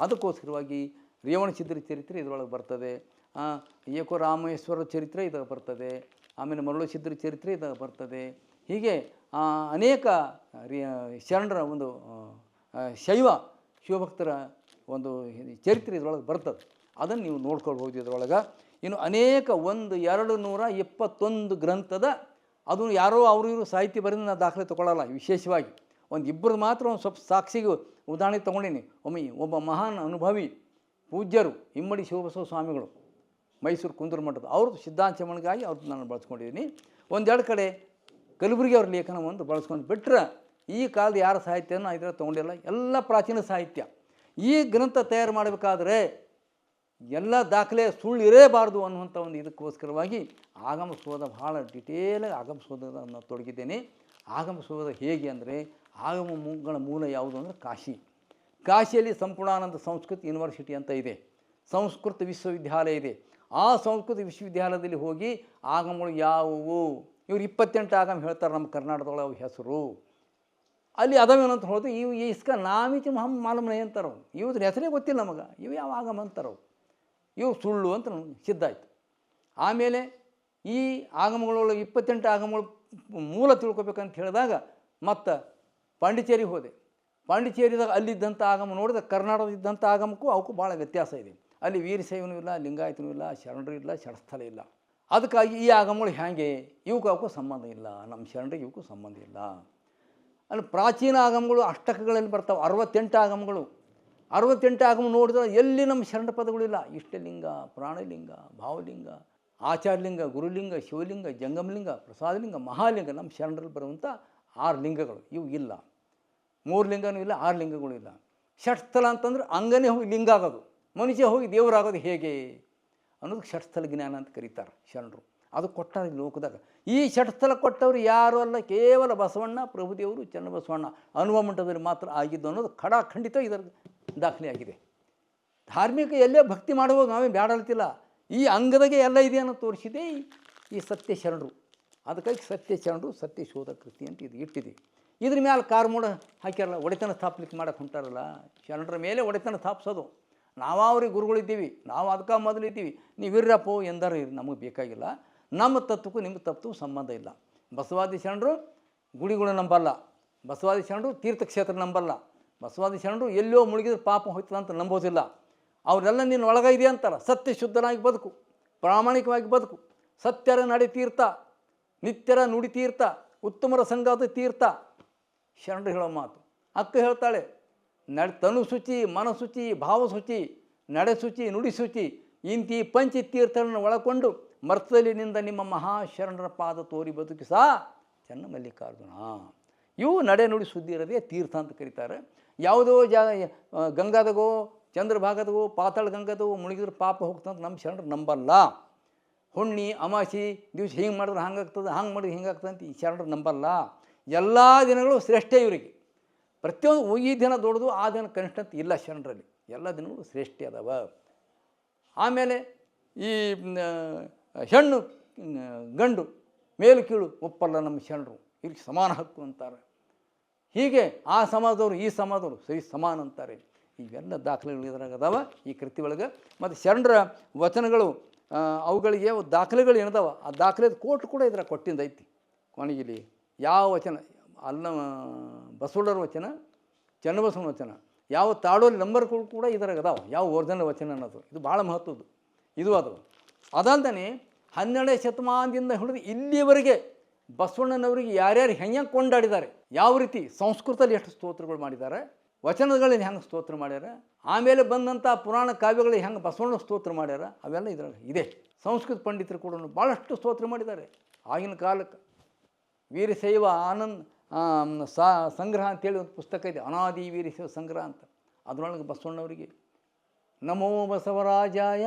ಅದಕ್ಕೋಸ್ಕರವಾಗಿ ರೇವಣಸಿದ್ಧರ ಚರಿತ್ರೆ ಇದರೊಳಗೆ ಬರ್ತದೆ, ಏಕೋ ರಾಮೇಶ್ವರ ಚರಿತ್ರೆ ಇದಾಗ ಬರ್ತದೆ, ಆಮೇಲೆ ಮರಳುಸಿದ್ಧರ ಚರಿತ್ರೆ ಇದಾಗ ಬರ್ತದೆ. ಹೀಗೆ ಅನೇಕ ಶರಣರ ಒಂದು ಶಿವಭಕ್ತರ ಒಂದು ಚರಿತ್ರೆ ಇದರೊಳಗೆ ಬರ್ತದೆ. ಅದನ್ನು ನೀವು ನೋಡ್ಕೊಳ್ಬೋದು ಇದರೊಳಗೆ. ಇನ್ನು ಅನೇಕ 221 ಗ್ರಂಥದ, ಅದು ಯಾರೋ ಅವರು ಇವರು ಸಾಹಿತ್ಯ ಬರೆದು ನಾನು ದಾಖಲೆ ತೊಗೊಳ್ಳಲ್ಲ. ವಿಶೇಷವಾಗಿ ಇಬ್ಬರು ಮಾತ್ರ ಒಂದು ಸ್ವಲ್ಪ ಸಾಕ್ಷಿಗೆ ಉದಾಹರಣೆ ತೊಗೊಂಡೀನಿ. ಒಬ್ಬ ಮಹಾನ್ ಅನುಭವಿ ಪೂಜ್ಯರು ಇಮ್ಮಡಿ ಶಿವಬಸವ ಸ್ವಾಮಿಗಳು, ಮೈಸೂರು ಕುಂದೂರು ಮಠದ, ಅವ್ರದ್ದು ಸಿದ್ಧಾಂತಮಣಿಗಾಗಿ ಅವ್ರದ್ದು ನಾನು ಬಳಸ್ಕೊಂಡಿದ್ದೀನಿ. 1-2 ಕಡೆ ಕಲಬುರಗಿ ಅವ್ರ ಲೇಖನ ಒಂದು ಬಳಸ್ಕೊಂಡು ಬಿಟ್ಟರೆ ಈ ಕಾಲದ ಯಾರ ಸಾಹಿತ್ಯನ ಇದರ ತೊಗೊಂಡಿಲ್ಲ, ಎಲ್ಲ ಪ್ರಾಚೀನ ಸಾಹಿತ್ಯ. ಈ ಗ್ರಂಥ ತಯಾರು ಮಾಡಬೇಕಾದ್ರೆ ಎಲ್ಲ ದಾಖಲೆ ಸುಳ್ಳು ಇರಬಾರ್ದು ಅನ್ನುವಂಥ ಒಂದು ಇದಕ್ಕೋಸ್ಕರವಾಗಿ ಆಗಮಶೋಧ ಭಾಳ ಡಿಟೇಲಾಗಿ ಆಗಮಶೋಧವನ್ನು ತೊಡಗಿದ್ದೇನೆ. ಆಗಮಶೋಧ ಹೇಗೆ ಅಂದರೆ, ಆಗಮಗಳ ಮೂಲ ಯಾವುದು ಅಂದರೆ ಕಾಶಿಯಲ್ಲಿ ಸಂಪೂರ್ಣಾನಂದ ಸಂಸ್ಕೃತ ಯೂನಿವರ್ಸಿಟಿ ಅಂತ ಇದೆ, ಸಂಸ್ಕೃತ ವಿಶ್ವವಿದ್ಯಾಲಯ ಇದೆ. ಆ ಸಂಸ್ಕೃತ ವಿಶ್ವವಿದ್ಯಾಲಯದಲ್ಲಿ ಹೋಗಿ ಆಗಮಗಳು ಯಾವುವು, ಇವ್ರು 28 ಆಗಮ ಹೇಳ್ತಾರೆ ನಮ್ಮ ಕರ್ನಾಟಕದೊಳಗೆ ಅವು ಹೆಸರು. ಅಲ್ಲಿ ಅದಾವೇನಂತ ಹೋದ್ರೆ ಇವು ಇಸ್ಕ ನಾಮಿಚ ಮಾಲಮನೆ ಅಂತಾರ. ಇವ್ರ ಹೆಸರೇ ಗೊತ್ತಿಲ್ಲ ನಮಗೆ, ಇವು ಯಾವ ಆಗಮ ಅಂತಾರವು, ಇವು ಸುಳ್ಳು ಅಂತ ಸಿದ್ಧ ಆಯಿತು. ಆಮೇಲೆ ಈ ಆಗಮಗಳೊಳಗೆ 28 ಆಗಮಗಳು ಮೂಲ ತಿಳ್ಕೊಬೇಕಂತ ಹೇಳಿದಾಗ ಮತ್ತು ಪಾಂಡಿಚೇರಿಗೆ ಹೋದೆ. ಪಾಂಡಿಚೇರಿದಾಗ ಅಲ್ಲಿದ್ದಂಥ ಆಗಮ ನೋಡಿದ ಕರ್ನಾಟಕದಿದ್ದಂಥ ಆಗಮಕ್ಕೂ ಅವಕ್ಕೂ ಭಾಳ ವ್ಯತ್ಯಾಸ ಇದೆ. ಅಲ್ಲಿ ವೀರಶೈವನೂ ಇಲ್ಲ, ಲಿಂಗಾಯತನೂ ಇಲ್ಲ, ಶರಣರು ಇಲ್ಲ, ಷಡಸ್ಥಲ ಇಲ್ಲ. ಅದಕ್ಕಾಗಿ ಈ ಆಗಮಗಳು ಹೇಗೆ, ಇವಕ್ಕೂ ಅವಕ್ಕೂ ಸಂಬಂಧ ಇಲ್ಲ, ನಮ್ಮ ಶರಣರಿಗೆ ಇವಕ್ಕೂ ಸಂಬಂಧ ಇಲ್ಲ. ಅಲ್ಲಿ ಪ್ರಾಚೀನ ಆಗಮಗಳು ಅಷ್ಟಕಗಳಲ್ಲಿ ಬರ್ತಾವೆ, 68 ಆಗಮಗಳು. 68 ಆಗಮ ನೋಡಿದ್ರೆ ಎಲ್ಲಿ ನಮ್ಮ ಶರಣ ಪದಗಳಿಲ್ಲ. ಇಷ್ಟಲಿಂಗ, ಪ್ರಾಣಲಿಂಗ, ಭಾವಲಿಂಗ, ಆಚಾರ್ಯಲಿಂಗ, ಗುರುಲಿಂಗ, ಶಿವಲಿಂಗ, ಜಂಗಮಲಿಂಗ, ಪ್ರಸಾದಲಿಂಗ, ಮಹಾಲಿಂಗ, ನಮ್ಮ ಶರಣರಲ್ಲಿ ಬರುವಂಥ 6 ಲಿಂಗಗಳು ಇವು ಇಲ್ಲ. 3 ಲಿಂಗನೂ ಇಲ್ಲ, 6 ಲಿಂಗಗಳು ಇಲ್ಲ. ಷಟ್ಸ್ಥಲ ಅಂತಂದ್ರೆ ಅಂಗನೇ ಹೋಗಿ ಲಿಂಗ ಆಗೋದು, ಮನುಷ್ಯ ಹೋಗಿ ದೇವರಾಗೋದು ಹೇಗೆ ಅನ್ನೋದು ಷಟ್ಸ್ಥಲ ಜ್ಞಾನ ಅಂತ ಕರೀತಾರೆ ಶರಣರು. ಅದು ಕೊಟ್ಟಾರೆ ಈ ಲೋಕದಾಗ. ಈ ಷಟ್ಸ್ಥಲ ಕೊಟ್ಟವರು ಯಾರು ಅಲ್ಲ, ಕೇವಲ ಬಸವಣ್ಣ, ಪ್ರಭುದೇವರು, ಚನ್ನಬಸವಣ್ಣ ಅನುಭವ ಮಂಟಪದಲ್ಲಿ ಮಾತ್ರ ಆಗಿದ್ದು ಅನ್ನೋದು ಖಂಡಿತ ಇದರ ದಾಖಲೆ ಆಗಿದೆ. ಧಾರ್ಮಿಕ ಎಲ್ಲೇ ಭಕ್ತಿ ಮಾಡುವಾಗ ನಾವೇ ಬ್ಯಾಡಲ್ತಿಲ್ಲ, ಈ ಅಂಗದಾಗೆ ಎಲ್ಲ ಇದೆ ಅನ್ನೋ ತೋರಿಸಿದೆ ಈ ಸತ್ಯ ಶರಣರು. ಅದಕ್ಕಾಗಿ ಸತ್ಯ ಶರಣರು, ಸತ್ಯ ಶೋಧ ಕೃತಿ ಅಂತ ಇದು ಇಟ್ಟಿದೆ. ಇದ್ರ ಮೇಲೆ ಕಾರ್ಮೋಡ ಹಾಕ್ಯಾರಲ್ಲ, ಒಡೆತನ ಸ್ಥಾಪಲಿಕ್ಕೆ ಮಾಡೋಕೆ ಹೊಂಟಾರಲ್ಲ, ಶರಣರ ಮೇಲೆ ಒಡೆತನ ಸ್ಥಾಪಿಸೋದು. ನಾವ್ರಿಗೆ ಗುರುಗಳಿದ್ದೀವಿ, ನಾವು ಅದಕ್ಕೆ ಮೊದಲಿದ್ದೀವಿ, ನೀವು ಇರ್ರಪ್ಪೋ ಎಂದಾರು ಇರಿ, ನಮಗೆ ಬೇಕಾಗಿಲ್ಲ. ನಮ್ಮ ತತ್ವಕ್ಕೂ ನಿಮ್ಮ ತತ್ವಕ್ಕೂ ಸಂಬಂಧ ಇಲ್ಲ. ಬಸವಾದಿ ಶರಣರು ಗುಡಿಗಳು ನಂಬಲ್ಲ, ಬಸವಾದಿ ಶರಣರು ತೀರ್ಥಕ್ಷೇತ್ರ ನಂಬಲ್ಲ, ಬಸವಾದಿ ಶರಣರು ಎಲ್ಲೋ ಮುಳುಗಿದ್ರೆ ಪಾಪ ಹೋಯ್ತದ ಅಂತ ನಂಬೋದಿಲ್ಲ. ಅವರೆಲ್ಲ ನಿನ್ನ ಒಳಗೆ ಇದೆ ಅಂತಾರೆ. ಸತ್ಯ ಶುದ್ಧನಾಗಿ ಬದುಕು, ಪ್ರಾಮಾಣಿಕವಾಗಿ ಬದುಕು, ಸತ್ಯರ ನಡೆ ತೀರ್ಥ, ನಿತ್ಯರ ನುಡಿ ತೀರ್ಥ, ಉತ್ತಮರ ಸಂಗಾದ ತೀರ್ಥ ಶರಣರು ಹೇಳೋ ಮಾತು. ಅಕ್ಕ ಹೇಳ್ತಾಳೆ, ತನು ಶುಚಿ, ಮನಶುಚಿ, ಭಾವಶುಚಿ, ನಡೆಶುಚಿ, ನುಡಿಶುಚಿ ಇಂತಿ ಪಂಚತೀರ್ಥಗಳನ್ನು ಒಳಕೊಂಡು ಮರ್ತದಲ್ಲಿನಿಂದ ನಿಮ್ಮ ಮಹಾಶರಣರ ಪಾದ ತೋರಿ ಬದುಕಿಸ ಚೆನ್ನ ಮಲ್ಲಿಕಾರ್ಜುನ. ಇವು ನಡೆ ನುಡಿ ಸುದ್ದಿ ಇರೋದೇ ತೀರ್ಥ ಅಂತ ಕರೀತಾರೆ. ಯಾವುದೋ ಗಂಗಾದಗೋ, ಚಂದ್ರಭಾಗದಗೋ, ಪಾತಾಳ ಗಂಗಾದಗೋ ಮುಳುಗಿದ್ರೆ ಪಾಪ ಹೋಗ್ತಂತ ನಮ್ಮ ಶರಣರು ನಂಬಲ್ಲ. ಹುಣ್ಣಿ ಅಮಾಸಿ ದಿವಸ ಹಿಂಗೆ ಮಾಡಿದ್ರೆ ಹಂಗಾಗ್ತದೆ, ಹಂಗೆ ಮಾಡಿದ್ರೆ ಹಿಂಗಾಗ್ತದೆ ಅಂತ ಈ ಶರಣರು ನಂಬಲ್ಲ. ಎಲ್ಲ ದಿನಗಳು ಶ್ರೇಷ್ಠ ಇವರಿಗೆ. ಪ್ರತಿಯೊಂದು ಈ ದಿನ ದೊಡ್ಡದು, ಆ ದಿನ ಕನಿಷ್ಠ ಅಂತ ಇಲ್ಲ ಶರಣರಲ್ಲಿ, ಎಲ್ಲ ದಿನಗಳು ಶ್ರೇಷ್ಠ ಅದಾವ. ಆಮೇಲೆ ಈ ಹೆಣ್ಣು ಗಂಡು ಮೇಲು ಕೀಳು ಒಪ್ಪಲ್ಲ ನಮ್ಮ ಶರಣರು, ಇದಕ್ಕೆ ಸಮಾನ ಹಕ್ಕು ಅಂತಾರೆ. ಹೀಗೆ ಆ ಸಮಾಜದವರು ಈ ಸಮಾಜದವರು ಸರಿ ಸಮಾನ ಅಂತಾರೆ. ಇವೆಲ್ಲ ದಾಖಲೆಗಳು ಇದ್ರಾಗ ಅದಾವ ಈ ಕೃತಿ ಒಳಗೆ. ಮತ್ತು ಶರಣರ ವಚನಗಳು ಅವುಗಳಿಗೆ ದಾಖಲೆಗಳು ಏನದಾವ, ಆ ದಾಖಲೆದ ಕೋಟ್ ಕೂಡ ಇದ್ರಾಗ ಕೊಟ್ಟಿದ್ದೈತಿ. ಕೊನೆಗಿಲಿ ಯಾವ ವಚನ ಅಲ್ಲ, ಬಸವಣ್ಣರ ವಚನ, ಚನ್ನಬಸವನ ವಚನ ಯಾವ ತಾಡೋಲಿ ನಂಬರ್ಗಳು ಕೂಡ ಇದ್ರಾಗ ಅದಾವೆ, ಯಾವ ಒರಿಜಿನಲ್ ವಚನ ಅನ್ನೋದು. ಇದು ಭಾಳ ಮಹತ್ವದ್ದು. ಇದು ಅದು ಅದಲ್ಲದೆ 12ನೇ ಶತಮಾನದಿಂದ ಹಿಡಿದು ಇಲ್ಲಿವರೆಗೆ ಬಸವಣ್ಣನವರಿಗೆ ಯಾರ್ಯಾರು ಹೆಂಗೆ ಕೊಂಡಾಡಿದ್ದಾರೆ, ಯಾವ ರೀತಿ ಸಂಸ್ಕೃತದಲ್ಲಿ ಎಷ್ಟು ಸ್ತೋತ್ರಗಳು ಮಾಡಿದ್ದಾರೆ, ವಚನಗಳಲ್ಲಿ ಹೆಂಗೆ ಸ್ತೋತ್ರ ಮಾಡ್ಯಾರ, ಆಮೇಲೆ ಬಂದಂಥ ಪುರಾಣ ಕಾವ್ಯಗಳಿಗೆ ಹೆಂಗೆ ಬಸವಣ್ಣ ಸ್ತೋತ್ರ ಮಾಡ್ಯಾರ, ಅವೆಲ್ಲ ಇದ್ರಾಗ ಇದೆ. ಸಂಸ್ಕೃತ ಪಂಡಿತರು ಕೂಡ ಭಾಳಷ್ಟು ಸ್ತೋತ್ರ ಮಾಡಿದ್ದಾರೆ. ಆಗಿನ ಕಾಲಕ್ಕೆ ವೀರಶೈವ ಸಂಗ್ರಹ ಅಂತೇಳಿ ಒಂದು ಪುಸ್ತಕ ಇದೆ, ಅನಾದಿ ವೀರಶೈವ ಸಂಗ್ರಹ ಅಂತ. ಅದರೊಳಗೆ ಬಸವಣ್ಣವರಿಗೆ ನಮೋ ಬಸವರಾಜಾಯ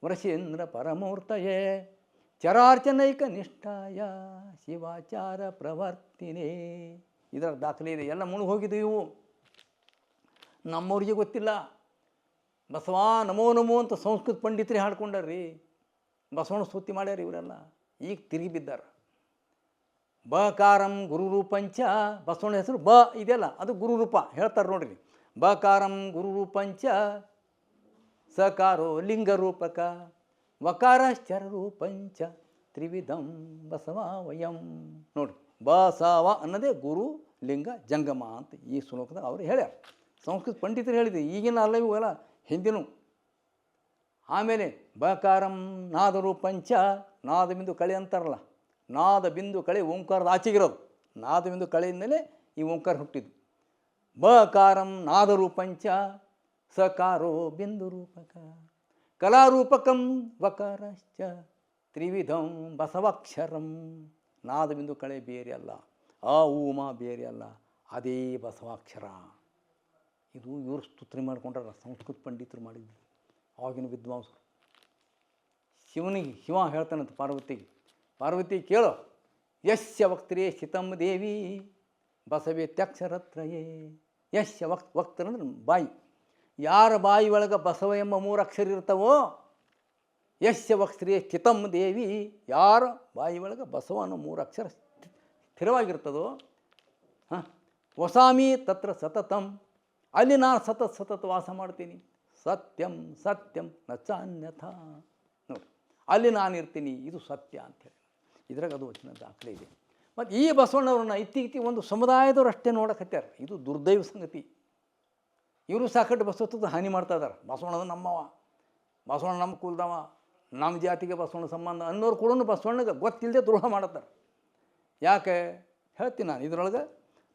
ವರಸೇಂದ್ರ ಪರಮೂರ್ತಯೇ ಚರಾರ್ಚನೈಕ ನಿಷ್ಠಾಯ ಶಿವಾಚಾರ ಪ್ರವರ್ತಿನೇ ಇದರ ದಾಖಲೆ ಇದೆ. ಎಲ್ಲ ಮುಳುಗಿ ಹೋಗಿದ್ದು ಇವು, ನಮ್ಮವ್ರಿಗೆ ಗೊತ್ತಿಲ್ಲ. ಬಸವ ನಮೋ ನಮೋ ಅಂತ ಸಂಸ್ಕೃತ ಪಂಡಿತರೇ ಹಾಡ್ಕೊಂಡಾರ್ರಿ, ಬಸವಣ್ಣ ಸ್ತುತಿ ಮಾಡ್ಯಾರ. ಇವರೆಲ್ಲ ಈಗ ತಿರುಗಿ ಬಿದ್ದಾರೆ. ಬಕಾರಂ ಗುರುರೂಪಂಚ, ಬಸವಣ್ಣ ಹೆಸರು ಬ ಇದೆಯಲ್ಲ ಅದು ಗುರುರೂಪ ಹೇಳ್ತಾರೆ ನೋಡ್ರಿ. ಬಕಾರಂ ಗುರುರೂಪಂಚ ಸಕಾರೋ ಲಿಂಗರೂಪಕ ವಕಾರಶ್ಚರ ರೂಪಂಚ ತ್ರಿವಿಧಂ ಬಸವ ವಯಂ. ನೋಡಿ, ಬಸವ ಅನ್ನೋದೇ ಗುರು ಲಿಂಗ ಜಂಗಮ ಅಂತ ಈ ಶ್ಲೋಕದಾಗ ಅವರು ಹೇಳ್ಯಾರ. ಸಂಸ್ಕೃತ ಪಂಡಿತರು ಹೇಳಿದ್ರು, ಈಗಿನ ಅಲ್ಲ ಇವೆಲ್ಲ ಹಿಂದಿನೂ. ಆಮೇಲೆ ಬಕಾರಂ ನಾದರೂಪಂಚ, ನಾದ ಬಿಂದು ಕಳೆ ಅಂತಾರಲ್ಲ, ನಾದ ಬಿಂದು ಕಳೆ ಓಂಕಾರದ ಆಚೆಗಿರೋದು, ನಾದ ಬಿಂದು ಕಳೆಯಿಂದಲೇ ಈ ಓಂಕಾರ ಹುಟ್ಟಿದ್ದು. ಬಕಾರಂ ನಾದರೂಪಂಚ ಸಕಾರೋ ಬಿಂದು ರೂಪಕ ಕಲಾರೂಪಕಂ ವಕಾರಶ್ಚ ತ್ರಿವಿಧಂ ಬಸವಾಕ್ಷರಂ. ನಾದ ಬಿಂದು ಕಳೆ ಬೇರೆ ಅಲ್ಲ, ಆ ಊಮ ಬೇರೆ ಅಲ್ಲ, ಅದೇ ಬಸವಾಕ್ಷರ. ಇದು ಇವರು ಸ್ತುತಿ ಮಾಡ್ಕೊಂಡ್ರ ಸಂಸ್ಕೃತ ಪಂಡಿತರು ಮಾಡಿದ್ರು, ಆಗಿನ ವಿದ್ವಾಂಸರು. ಶಿವ ಹೇಳ್ತಾನಂತ ಪಾರ್ವತಿಗೆ, ಪಾರ್ವತಿ ಕೇಳೋ, ಯಸ್ಯ ವಕ್ತ್ರೇ ಸ್ಥಿತಂ ದೇವಿ ಬಸವೇತ್ಯಕ್ಷರತ್ರಯೇ. ಯಸ್ಯ ವಕ್ತರ ಅಂದ್ರೆ ಬಾಯಿ, ಯಾರ ಬಾಯಿ ಒಳಗೆ ಬಸವ ಎಂಬ 3 ಅಕ್ಷರ ಇರ್ತವೋ, ಯಸ್ಯ ವಕ್ತ್ರೇ ಸ್ಥಿತಂ ದೇವಿ, ಯಾರ ಬಾಯಿ ಒಳಗೆ ಬಸವ ಅನ್ನೋ 3 ಅಕ್ಷರ ಸ್ಥಿರವಾಗಿರ್ತದೋ, ವಸಾಮಿ ತತ್ರ ಸತತಂ, ಅಲ್ಲಿ ನಾನು ಸತತ ವಾಸ ಮಾಡ್ತೀನಿ. ಸತ್ಯಂ ಸತ್ಯಂ ನಚಾನ್ಯಥ, ನೋಡಿ ಅಲ್ಲಿ ನಾನು ಇರ್ತೀನಿ, ಇದು ಸತ್ಯ ಅಂಥೇಳಿ ಇದ್ರಾಗ ಅದು ವಚನ ದಾಖಲೆ ಇದೆ. ಮತ್ತು ಈ ಬಸವಣ್ಣವ್ರನ್ನ ಇತ್ತೀಚೆಗೆ ಒಂದು ಸಮುದಾಯದವ್ರು ಅಷ್ಟೇ ನೋಡಕತ್ಯಾರ. ಇದು ದುರ್ದೈವ ಸಂಗತಿ. ಇವರು ಸಾಕಟ್ಟು ಬಸವತ್ವದ ಹಾನಿ ಮಾಡ್ತಾ ಇದ್ದಾರೆ. ಬಸವಣ್ಣದ ನಮ್ಮವ, ಬಸವಣ್ಣ ನಮ್ಮ ಕುಲದವ, ನಮ್ಮ ಜಾತಿಗೆ ಬಸವಣ್ಣ ಸಂಬಂಧ ಅನ್ನೋರು ಕೂಡ ಬಸವಣ್ಣಗೆ ಗೊತ್ತಿಲ್ಲದೆ ದ್ರೋಹ ಮಾಡುತ್ತಾರೆ. ಯಾಕೆ ಹೇಳ್ತೀನಿ ನಾನು. ಇದರೊಳಗೆ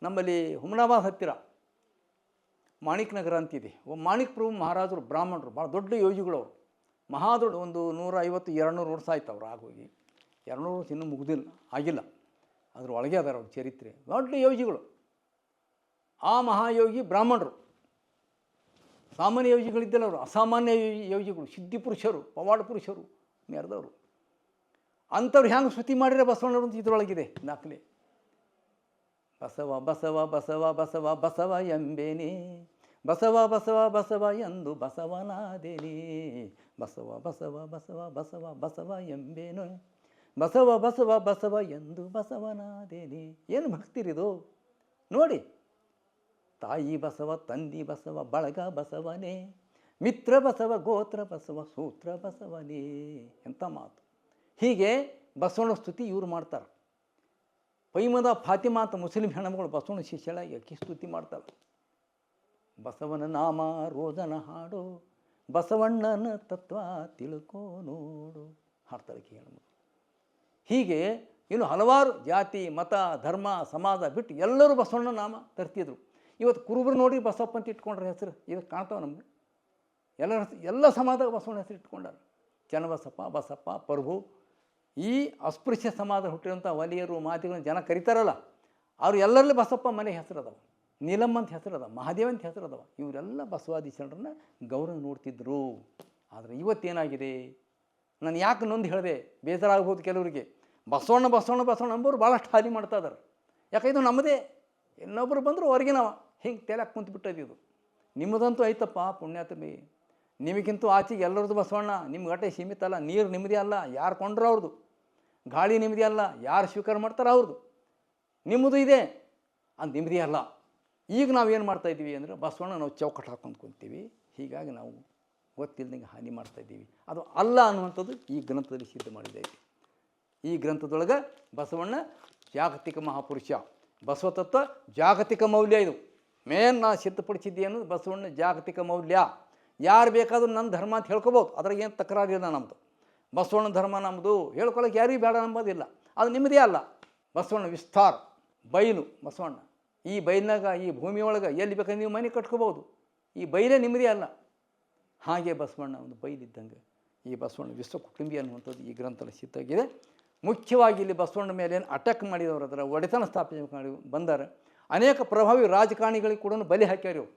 ನಮ್ಮಲ್ಲಿ ಹುಮನಾಬಾದ್ ಹತ್ತಿರ ಮಾಣಿಕ್ ನಗರ ಅಂತಿದೆ. ಮಾಣಿಕ್ ಪ್ರಭು ಮಹಾರಾಜರು ಬ್ರಾಹ್ಮಣರು, ಭಾಳ ದೊಡ್ಡ ಯೋಗಿಗಳು ಅವರು, ಮಹಾದೊಡ್ಡ. ಒಂದು 150-200 ವರ್ಷ ಆಯ್ತು ಅವ್ರು ಆಗೋಗಿ. 200 ವರ್ಷ ಇನ್ನೂ ಮುಗಿದಿಲ್ಲ, ಆಗಿಲ್ಲ. ಅದ್ರ ಒಳಗೆ ಅದಾರ ಅವ್ರ ಚರಿತ್ರೆ. ದೊಡ್ಡ ಯೋಗಿಗಳು. ಆ ಮಹಾಯೋಗಿ ಬ್ರಾಹ್ಮಣರು, ಸಾಮಾನ್ಯ ಯೋಗಿಗಳಿದ್ದಲ್ಲ ಅವರು, ಅಸಾಮಾನ್ಯ ಯೋಗಿಗಳು, ಸಿದ್ಧಿ ಪುರುಷರು, ಪವಾಡ ಪುರುಷರು ಮೆರೆದವರು. ಅಂಥವ್ರು ಹೆಂಗೆ ಸ್ತುತಿ ಮಾಡಿದ್ರೆ ಬಸವಣ್ಣರು ಅಂತ ಇದ್ರೊಳಗಿದೆ ದಾಖಲೆ. ಬಸವ ಬಸವ ಬಸವ ಬಸವ ಬಸವ ಎಂಬೇನೆ, ಬಸವ ಬಸವ ಬಸವ ಎಂದು ಬಸವನಾದೇನೆ, ಬಸವ ಬಸವ ಬಸವ ಬಸವ ಬಸವ ಎಂಬೇನು, ಬಸವ ಬಸವ ಬಸವ ಎಂದು ಬಸವನಾದೇನೆ. ಏನು ಭಕ್ತಿರಿದು ನೋಡಿ. ತಾಯಿ ಬಸವ, ತಂದಿ ಬಸವ, ಬಳಗ ಬಸವನೇ, ಮಿತ್ರ ಬಸವ, ಗೋತ್ರ ಬಸವ, ಸೂತ್ರ ಬಸವನೇ. ಎಂಥ ಮಾತು. ಹೀಗೆ ಬಸವಣ್ಣ ಸ್ತುತಿ ಇವ್ರು ಮಾಡ್ತಾರೆ. ಪೈಮದ ಫಾತಿಮಾ ಅಂತ ಮುಸ್ಲಿಂ ಹೆಣ್ಮಗಳು ಬಸವಣ್ಣ ಶಿಷ್ಯಳಾಗಿ ಅಕ್ಕಿ ಸ್ತುತಿ ಮಾಡ್ತಾಳೆ. ಬಸವನ ನಾಮ ರೋದನ ಹಾಡು, ಬಸವಣ್ಣನ ತತ್ವ ತಿಳ್ಕೋ ನೋಡು ಹಾಡ್ತಾಳೆ ಹೆಣ್ಮಗಳು. ಹೀಗೆ ಇನ್ನು ಹಲವಾರು ಜಾತಿ, ಮತ, ಧರ್ಮ, ಸಮಾಜ ಬಿಟ್ಟು ಎಲ್ಲರೂ ಬಸವಣ್ಣ ನಾಮ ತರ್ತಿದ್ರು. ಇವತ್ತು ಕುರುಬರು ನೋಡಿ ಬಸವಪ್ಪ ಅಂತ ಇಟ್ಕೊಂಡ್ರೆ ಹೆಸರು ಇದು ಕಾಣ್ತಾವೆ ನಮಗೆ. ಎಲ್ಲ ಸಮಾಜದಾಗ ಬಸವಣ್ಣ ಹೆಸರು ಇಟ್ಕೊಂಡಾರೆ. ಚನ್ನಬಸಪ್ಪ, ಬಸಪ್ಪ, ಪ್ರಭು. ಈ ಅಸ್ಪೃಶ್ಯ ಸಮಾಜ ಹುಟ್ಟಿರುವಂಥ ವಲಿಯರು, ಮಾತಿಗಳನ್ನು ಜನ ಕರೀತಾರಲ್ಲ, ಅವರು ಎಲ್ಲರಲ್ಲಿ ಬಸಪ್ಪ ಮನೆ ಹೆಸರು ಅದಾವ, ನೀಲಮ್ಮ ಅಂತ ಹೆಸರು ಅದಾವ, ಮಹಾದೇವ ಅಂತ ಹೆಸರು ಅದಾವ. ಇವರೆಲ್ಲ ಬಸವಾದಿ ಶರಣರನ್ನ ಗೌರವ ನೋಡ್ತಿದ್ರು. ಆದರೆ ಇವತ್ತೇನಾಗಿದೆ, ನಾನು ಯಾಕೆ ನೊಂದು ಹೇಳಿದೆ, ಬೇಜಾರಾಗ್ಬೋದು ಕೆಲವರಿಗೆ. ಬಸವಣ್ಣ ಬಸವಣ್ಣ ಬಸವಣ್ಣ ಅಂಬೋರು ಭಾಳಷ್ಟು ಹಾನಿ ಮಾಡ್ತಾ ಇದ್ದಾರೆ. ಯಾಕೆ ಇದು ನಮ್ಮದೇ, ಇನ್ನೊಬ್ಬರು ಬಂದರೂ ಹೊರಗೆ ನಾವು ಹಿಂಗೆ ತೇಲಾಕೆ ಕುಂತ್ಬಿಟ್ಟದ್ದು. ಇದು ನಿಮ್ಮದಂತೂ ಐತಪ್ಪ ಪುಣ್ಯಾತ್ಮಿ, ನಿಮಗಿಂತೂ ಆಚೆಗೆ ಎಲ್ಲರದ್ದು ಬಸವಣ್ಣ. ನಿಮ್ಗೆ ಗಟ್ಟೆ ಸೀಮಿತ ಅಲ್ಲ. ನೀರು ನಿಮ್ಮದೇ ಅಲ್ಲ, ಯಾರು ಕೊಂಡ್ರು ಅವ್ರದ್ದು. ಗಾಳಿ ನಿಮ್ಮದೇ ಅಲ್ಲ, ಯಾರು ಸ್ವೀಕಾರ ಮಾಡ್ತಾರೆ ಅವ್ರದ್ದು. ನಿಮ್ಮದು ಇದೆ, ಅದು ನಿಮ್ಮದೇ ಅಲ್ಲ. ಈಗ ನಾವೇನು ಮಾಡ್ತಾಯಿದ್ದೀವಿ ಅಂದರೆ ಬಸವಣ್ಣ ನಾವು ಚೌಕಟ್ಟು ಹಾಕೊಂಡು ಕುಂತೀವಿ. ಹೀಗಾಗಿ ನಾವು ಗೊತ್ತಿಲ್ಲದಂಗೆ ಹಾನಿ ಮಾಡ್ತಾಯಿದ್ದೀವಿ. ಅದು ಅಲ್ಲ ಅನ್ನುವಂಥದ್ದು ಈ ಗ್ರಂಥದಲ್ಲಿ ಸಿದ್ಧ ಮಾಡಿದ್ದೇವೆ. ಈ ಗ್ರಂಥದೊಳಗೆ ಬಸವಣ್ಣ ಜಾಗತಿಕ ಮಹಾಪುರುಷ, ಬಸವತತ್ವ ಜಾಗತಿಕ ಮೌಲ್ಯ. ಇದು ಮೇನ್ ನಾ ಸಿದ್ಧಪಡಿಸಿದ್ದೆ ಅನ್ನೋದು ಬಸವಣ್ಣ ಜಾಗತಿಕ ಮೌಲ್ಯ. ಯಾರು ಬೇಕಾದರೂ ನನ್ನ ಧರ್ಮ ಅಂತ ಹೇಳ್ಕೊಬೋದು, ಅದ್ರಾಗ ಏನು ತಕರಾರಿಲ್ಲ. ನಮ್ಮದು ಬಸವಣ್ಣ ಧರ್ಮ ನಮ್ಮದು ಹೇಳ್ಕೊಳಕ್ಕೆ ಯಾರಿಗೂ ಬೇಡ ನಂಬೋದಿಲ್ಲ. ಅದು ನಿಮ್ಮದೇ ಅಲ್ಲ. ಬಸವಣ್ಣ ವಿಸ್ತಾರ ಬಯಲು ಬಸವಣ್ಣ. ಈ ಬಯಲಿನಾಗ ಈ ಭೂಮಿಯೊಳಗೆ ಎಲ್ಲಿ ಬೇಕಾದ್ರೆ ನೀವು ಮನೆ ಕಟ್ಕೋಬೋದು. ಈ ಬಯಲೇ ನಿಮ್ಮದೇ ಅಲ್ಲ. ಹಾಗೆ ಬಸವಣ್ಣ ಒಂದು ಬಯಲಿದ್ದಂಗೆ ಈ ಬಸವಣ್ಣ ವಿಶ್ವ ಕುಟುಂಬಿ ಅನ್ನುವಂಥದ್ದು ಈ ಗ್ರಂಥದಲ್ಲಿ ಸಿದ್ಧಾಗಿದೆ. ಮುಖ್ಯವಾಗಿ ಇಲ್ಲಿ ಬಸವಣ್ಣ ಮೇಲೆ ಏನು ಅಟ್ಯಾಕ್ ಮಾಡಿದವರು, ಅದರ ಒಡೆತನ ಸ್ಥಾಪನೆ ಮಾಡಿ ಬಂದಾರೆ. ಅನೇಕ ಪ್ರಭಾವಿ ರಾಜಕಾರಣಿಗಳಿಗೆ ಕೂಡ ಬಲಿ ಹಾಕ್ಯಾರ ಇವರು.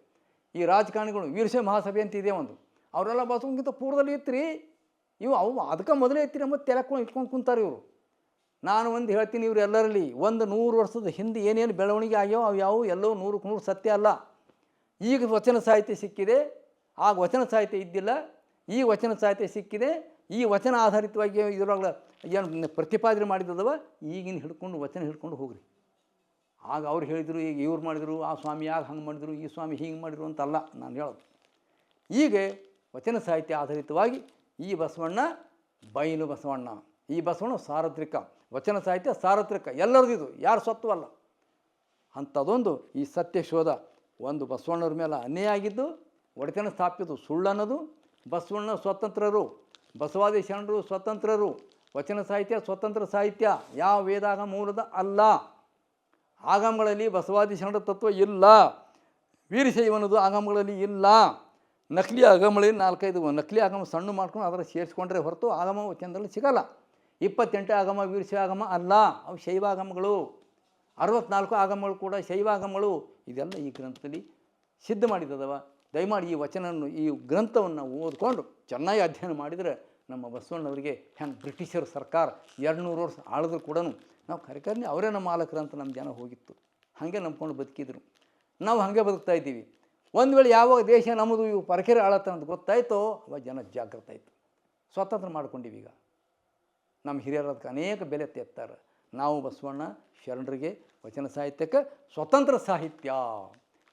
ಈ ರಾಜಕಾರಣಿಗಳು ವೀರಶೈವ ಮಹಾಸಭೆ ಅಂತ ಇದೆ ಒಂದು, ಅವರೆಲ್ಲ ಬಸವಣ್ಣಗಿಂತ ಪೂರ್ವದಲ್ಲಿ ಇತ್ತು ಅವು ಅದಕ್ಕೆ ಮೊದಲೇ ಎತ್ತಿರಿ ಮತ್ತು ತೆಲಕೊಂಡು ಇಟ್ಕೊಂಡು ಕುಂತಾರೆ ಇವರು. ನಾನು ಒಂದು ಹೇಳ್ತೀನಿ, ಇವರು ಎಲ್ಲರಲ್ಲಿ 100 ವರ್ಷದ ಹಿಂದೆ ಏನೇನು ಬೆಳವಣಿಗೆ ಆಗ್ಯಾವ ಅವು ಯಾವುವು ಎಲ್ಲವೂ 100ಕ್ಕೆ 100 ಸತ್ಯ ಅಲ್ಲ. ಈಗ ವಚನ ಸಾಹಿತ್ಯ ಸಿಕ್ಕಿದೆ, ಆಗ ವಚನ ಸಾಹಿತ್ಯ ಇದ್ದಿಲ್ಲ. ಈ ವಚನ ಸಾಹಿತ್ಯ ಸಿಕ್ಕಿದೆ, ಈ ವಚನ ಆಧಾರಿತವಾಗಿ ಇದರೊಳಗೆ ಏನು ಪ್ರತಿಪಾದನೆ ಮಾಡಿದದವ ಈಗಿನ ಹಿಡ್ಕೊಂಡು ವಚನ ಹಿಡ್ಕೊಂಡು ಹೋಗ್ರಿ. ಆಗ ಅವ್ರು ಹೇಳಿದರು, ಈಗ ಇವ್ರು ಮಾಡಿದರು, ಆ ಸ್ವಾಮಿ ಆಗ ಹಂಗೆ ಮಾಡಿದರು, ಈ ಸ್ವಾಮಿ ಹಿಂಗೆ ಮಾಡಿದರು ಅಂತಲ್ಲ ನಾನು ಹೇಳೋದು. ಈಗ ವಚನ ಸಾಹಿತ್ಯ ಆಧಾರಿತವಾಗಿ ಈ ಬಸವಣ್ಣ ಬಯಲು ಬಸವಣ್ಣ. ಈ ಬಸವಣ್ಣ ಸಾರ್ವತ್ರಿಕ ವಚನ ಸಾಹಿತ್ಯ, ಸಾರ್ವತ್ರಿಕ ಎಲ್ಲರದಿದು, ಯಾರು ಸ್ವತ್ವಲ್ಲ. ಅಂಥದ್ದೊಂದು ಈ ಸತ್ಯ ಶೋಧ ಒಂದು ಬಸವಣ್ಣವ್ರ ಮೇಲೆ ಅನ್ಯಾಯ ಆಗಿದ್ದು, ಒಡೆತನ ಸ್ಥಾಪಿತು ಸುಳ್ಳನ್ನೋದು. ಬಸವಣ್ಣ ಸ್ವತಂತ್ರರು, ಬಸವಾದಿ ಶರಣರು ಸ್ವತಂತ್ರರು, ವಚನ ಸಾಹಿತ್ಯ ಸ್ವತಂತ್ರ ಸಾಹಿತ್ಯ, ಯಾವ ವೇದಾಗಮ ಮೂಲದ ಅಲ್ಲ. ಆಗಮಗಳಲ್ಲಿ ಬಸವಾದಿ ಶರಣರ ತತ್ವ ಇಲ್ಲ, ವೀರಶೈವನದು ಆಗಮಗಳಲ್ಲಿ ಇಲ್ಲ. ನಕಲಿ ಆಗಮಗಳಲ್ಲಿ 4-5 ನಕಲಿ ಆಗಮ ಸಣ್ಣ ಮಾಡ್ಕೊಂಡು ಅದರ ಸೇರಿಸ್ಕೊಂಡ್ರೆ ಹೊರತು ಆಗಮ ವಚನದಲ್ಲಿ ಸಿಗಲ್ಲ. 28 ಆಗಮ ವೀರಶೈವ ಆಗಮ ಅಲ್ಲ, ಅವು ಶೈವ ಆಗಮಗಳು. 64 ಆಗಮಗಳು ಕೂಡ ಶೈವ ಆಗಮಗಳು. ಇದೆಲ್ಲ ಈ ಗ್ರಂಥದಲ್ಲಿ ಸಿದ್ಧ ಮಾಡಿದದವ. ದಯಮಾಡಿ ಈ ವಚನವನ್ನು, ಈ ಗ್ರಂಥವನ್ನು ಓದ್ಕೊಂಡು ಚೆನ್ನಾಗಿ ಅಧ್ಯಯನ ಮಾಡಿದರೆ ನಮ್ಮ ಬಸವಣ್ಣವರಿಗೆ ಹೆಂಗೆ ಬ್ರಿಟಿಷರ ಸರ್ಕಾರ 200 ವರ್ಷ ಆಳಿದ್ರು ಕೂಡ ನಾವು ಕರೆಕರ್ನಿ ಅವರೇ ನಮ್ಮ ಮಾಲಕರು ಅಂತ ನಮ್ಮ ಜನ ಹೋಗಿತ್ತು. ಹಾಗೆ ನಂಬ್ಕೊಂಡು ಬದುಕಿದ್ರು. ನಾವು ಹಾಗೆ ಬದುಕ್ತಾ ಇದ್ದೀವಿ. ಒಂದು ವೇಳೆ ಯಾವಾಗ ದೇಶ ನಮ್ಮದು ಇವು ಪರಕೆರೆ ಆಳತ್ತ ಅಂತ ಗೊತ್ತಾಯ್ತೋ ಅವಾಗ ಜನ ಜಾಗೃತ ಆಯಿತು. ಸ್ವತಂತ್ರ ಮಾಡ್ಕೊಂಡಿವಿ. ಈಗ ನಮ್ಮ ಹಿರಿಯರು ಅದಕ್ಕೆ ಅನೇಕ ಬೆಲೆ ತೆತ್ತಾರೆ. ನಾವು ಬಸವಣ್ಣ ಶರಣರಿಗೆ ವಚನ ಸಾಹಿತ್ಯಕ್ಕೆ ಸ್ವತಂತ್ರ ಸಾಹಿತ್ಯ,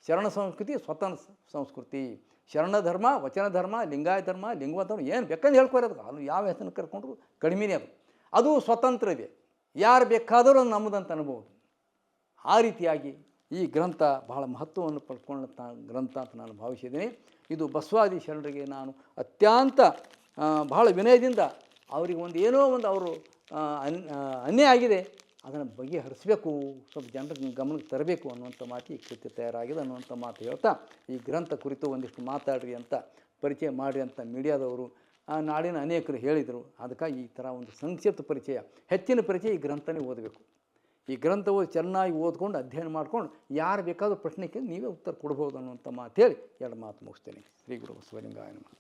ಶರಣ ಸಂಸ್ಕೃತಿ ಸ್ವತಂತ್ರ ಸಂಸ್ಕೃತಿ, ಶರಣ ಧರ್ಮ, ವಚನ ಧರ್ಮ, ಲಿಂಗಾಯ ಧರ್ಮ, ಲಿಂಗವ ಧರ್ಮ ಏನು ಬೇಕಂದು ಹೇಳ್ಕೊರೋದು. ಅದು ಯಾವ ಹೆಸರು ಕರ್ಕೊಂಡ್ರು ಕಡಿಮೆನೇ. ಅದು ಸ್ವತಂತ್ರ ಇದೆ, ಯಾರು ಬೇಕಾದರೂ ನಮ್ಮದಂತ ಅನ್ಬೋದು. ಆ ರೀತಿಯಾಗಿ ಈ ಗ್ರಂಥ ಬಹಳ ಮಹತ್ವವನ್ನು ಪಡ್ಕೊಂಡಂಥ ಗ್ರಂಥ ಅಂತ ನಾನು ಭಾವಿಸಿದ್ದೀನಿ. ಇದು ಬಸವಾದಿ ಶರಣರಿಗೆ ನಾನು ಅತ್ಯಂತ ಬಹಳ ವಿನಯದಿಂದ ಅವರಿಗೆ ಒಂದು ಏನೋ ಒಂದು ಅವರು ಅನ್ಯಾಯ ಆಗಿದೆ, ಅದನ್ನು ಬಗೆಹರಿಸಬೇಕು, ಸ್ವಲ್ಪ ಜನರ ಗಮನಕ್ಕೆ ತರಬೇಕು ಅನ್ನುವಂಥ ಮಾತು ಈ ಕೃತ್ಯ ತಯಾರಾಗಿದೆ ಅನ್ನುವಂಥ ಮಾತು ಹೇಳ್ತಾ, ಈ ಗ್ರಂಥ ಕುರಿತು ಒಂದಿಷ್ಟು ಮಾತಾಡ್ರಿ ಅಂತ, ಪರಿಚಯ ಮಾಡಿರಿ ಅಂತ ಮೀಡಿಯಾದವರು ನಾಡಿನ ಅನೇಕರು ಹೇಳಿದರು. ಅದಕ್ಕಾಗಿ ಈ ಥರ ಒಂದು ಸಂಕ್ಷಿಪ್ತ ಪರಿಚಯ, ಹೆಚ್ಚಿನ ಪರಿಚಯ ಈ ಗ್ರಂಥನೇ ಓದಬೇಕು. ಈ ಗ್ರಂಥವು ಚೆನ್ನಾಗಿ ಓದ್ಕೊಂಡು ಅಧ್ಯಯನ ಮಾಡ್ಕೊಂಡು ಯಾರು ಬೇಕಾದರೂ ಪ್ರಶ್ನೆಗೆ ನೀವೇ ಉತ್ತರ ಕೊಡ್ಬೋದು ಅನ್ನುವಂಥ ಮಾತು ಹೇಳಿ 2 ಮಾತು ಮುಗಿಸ್ತೇನೆ. ಶ್ರೀ ಗುರು ಬಸವಲಿಂಗಾಯ ನಮಃ.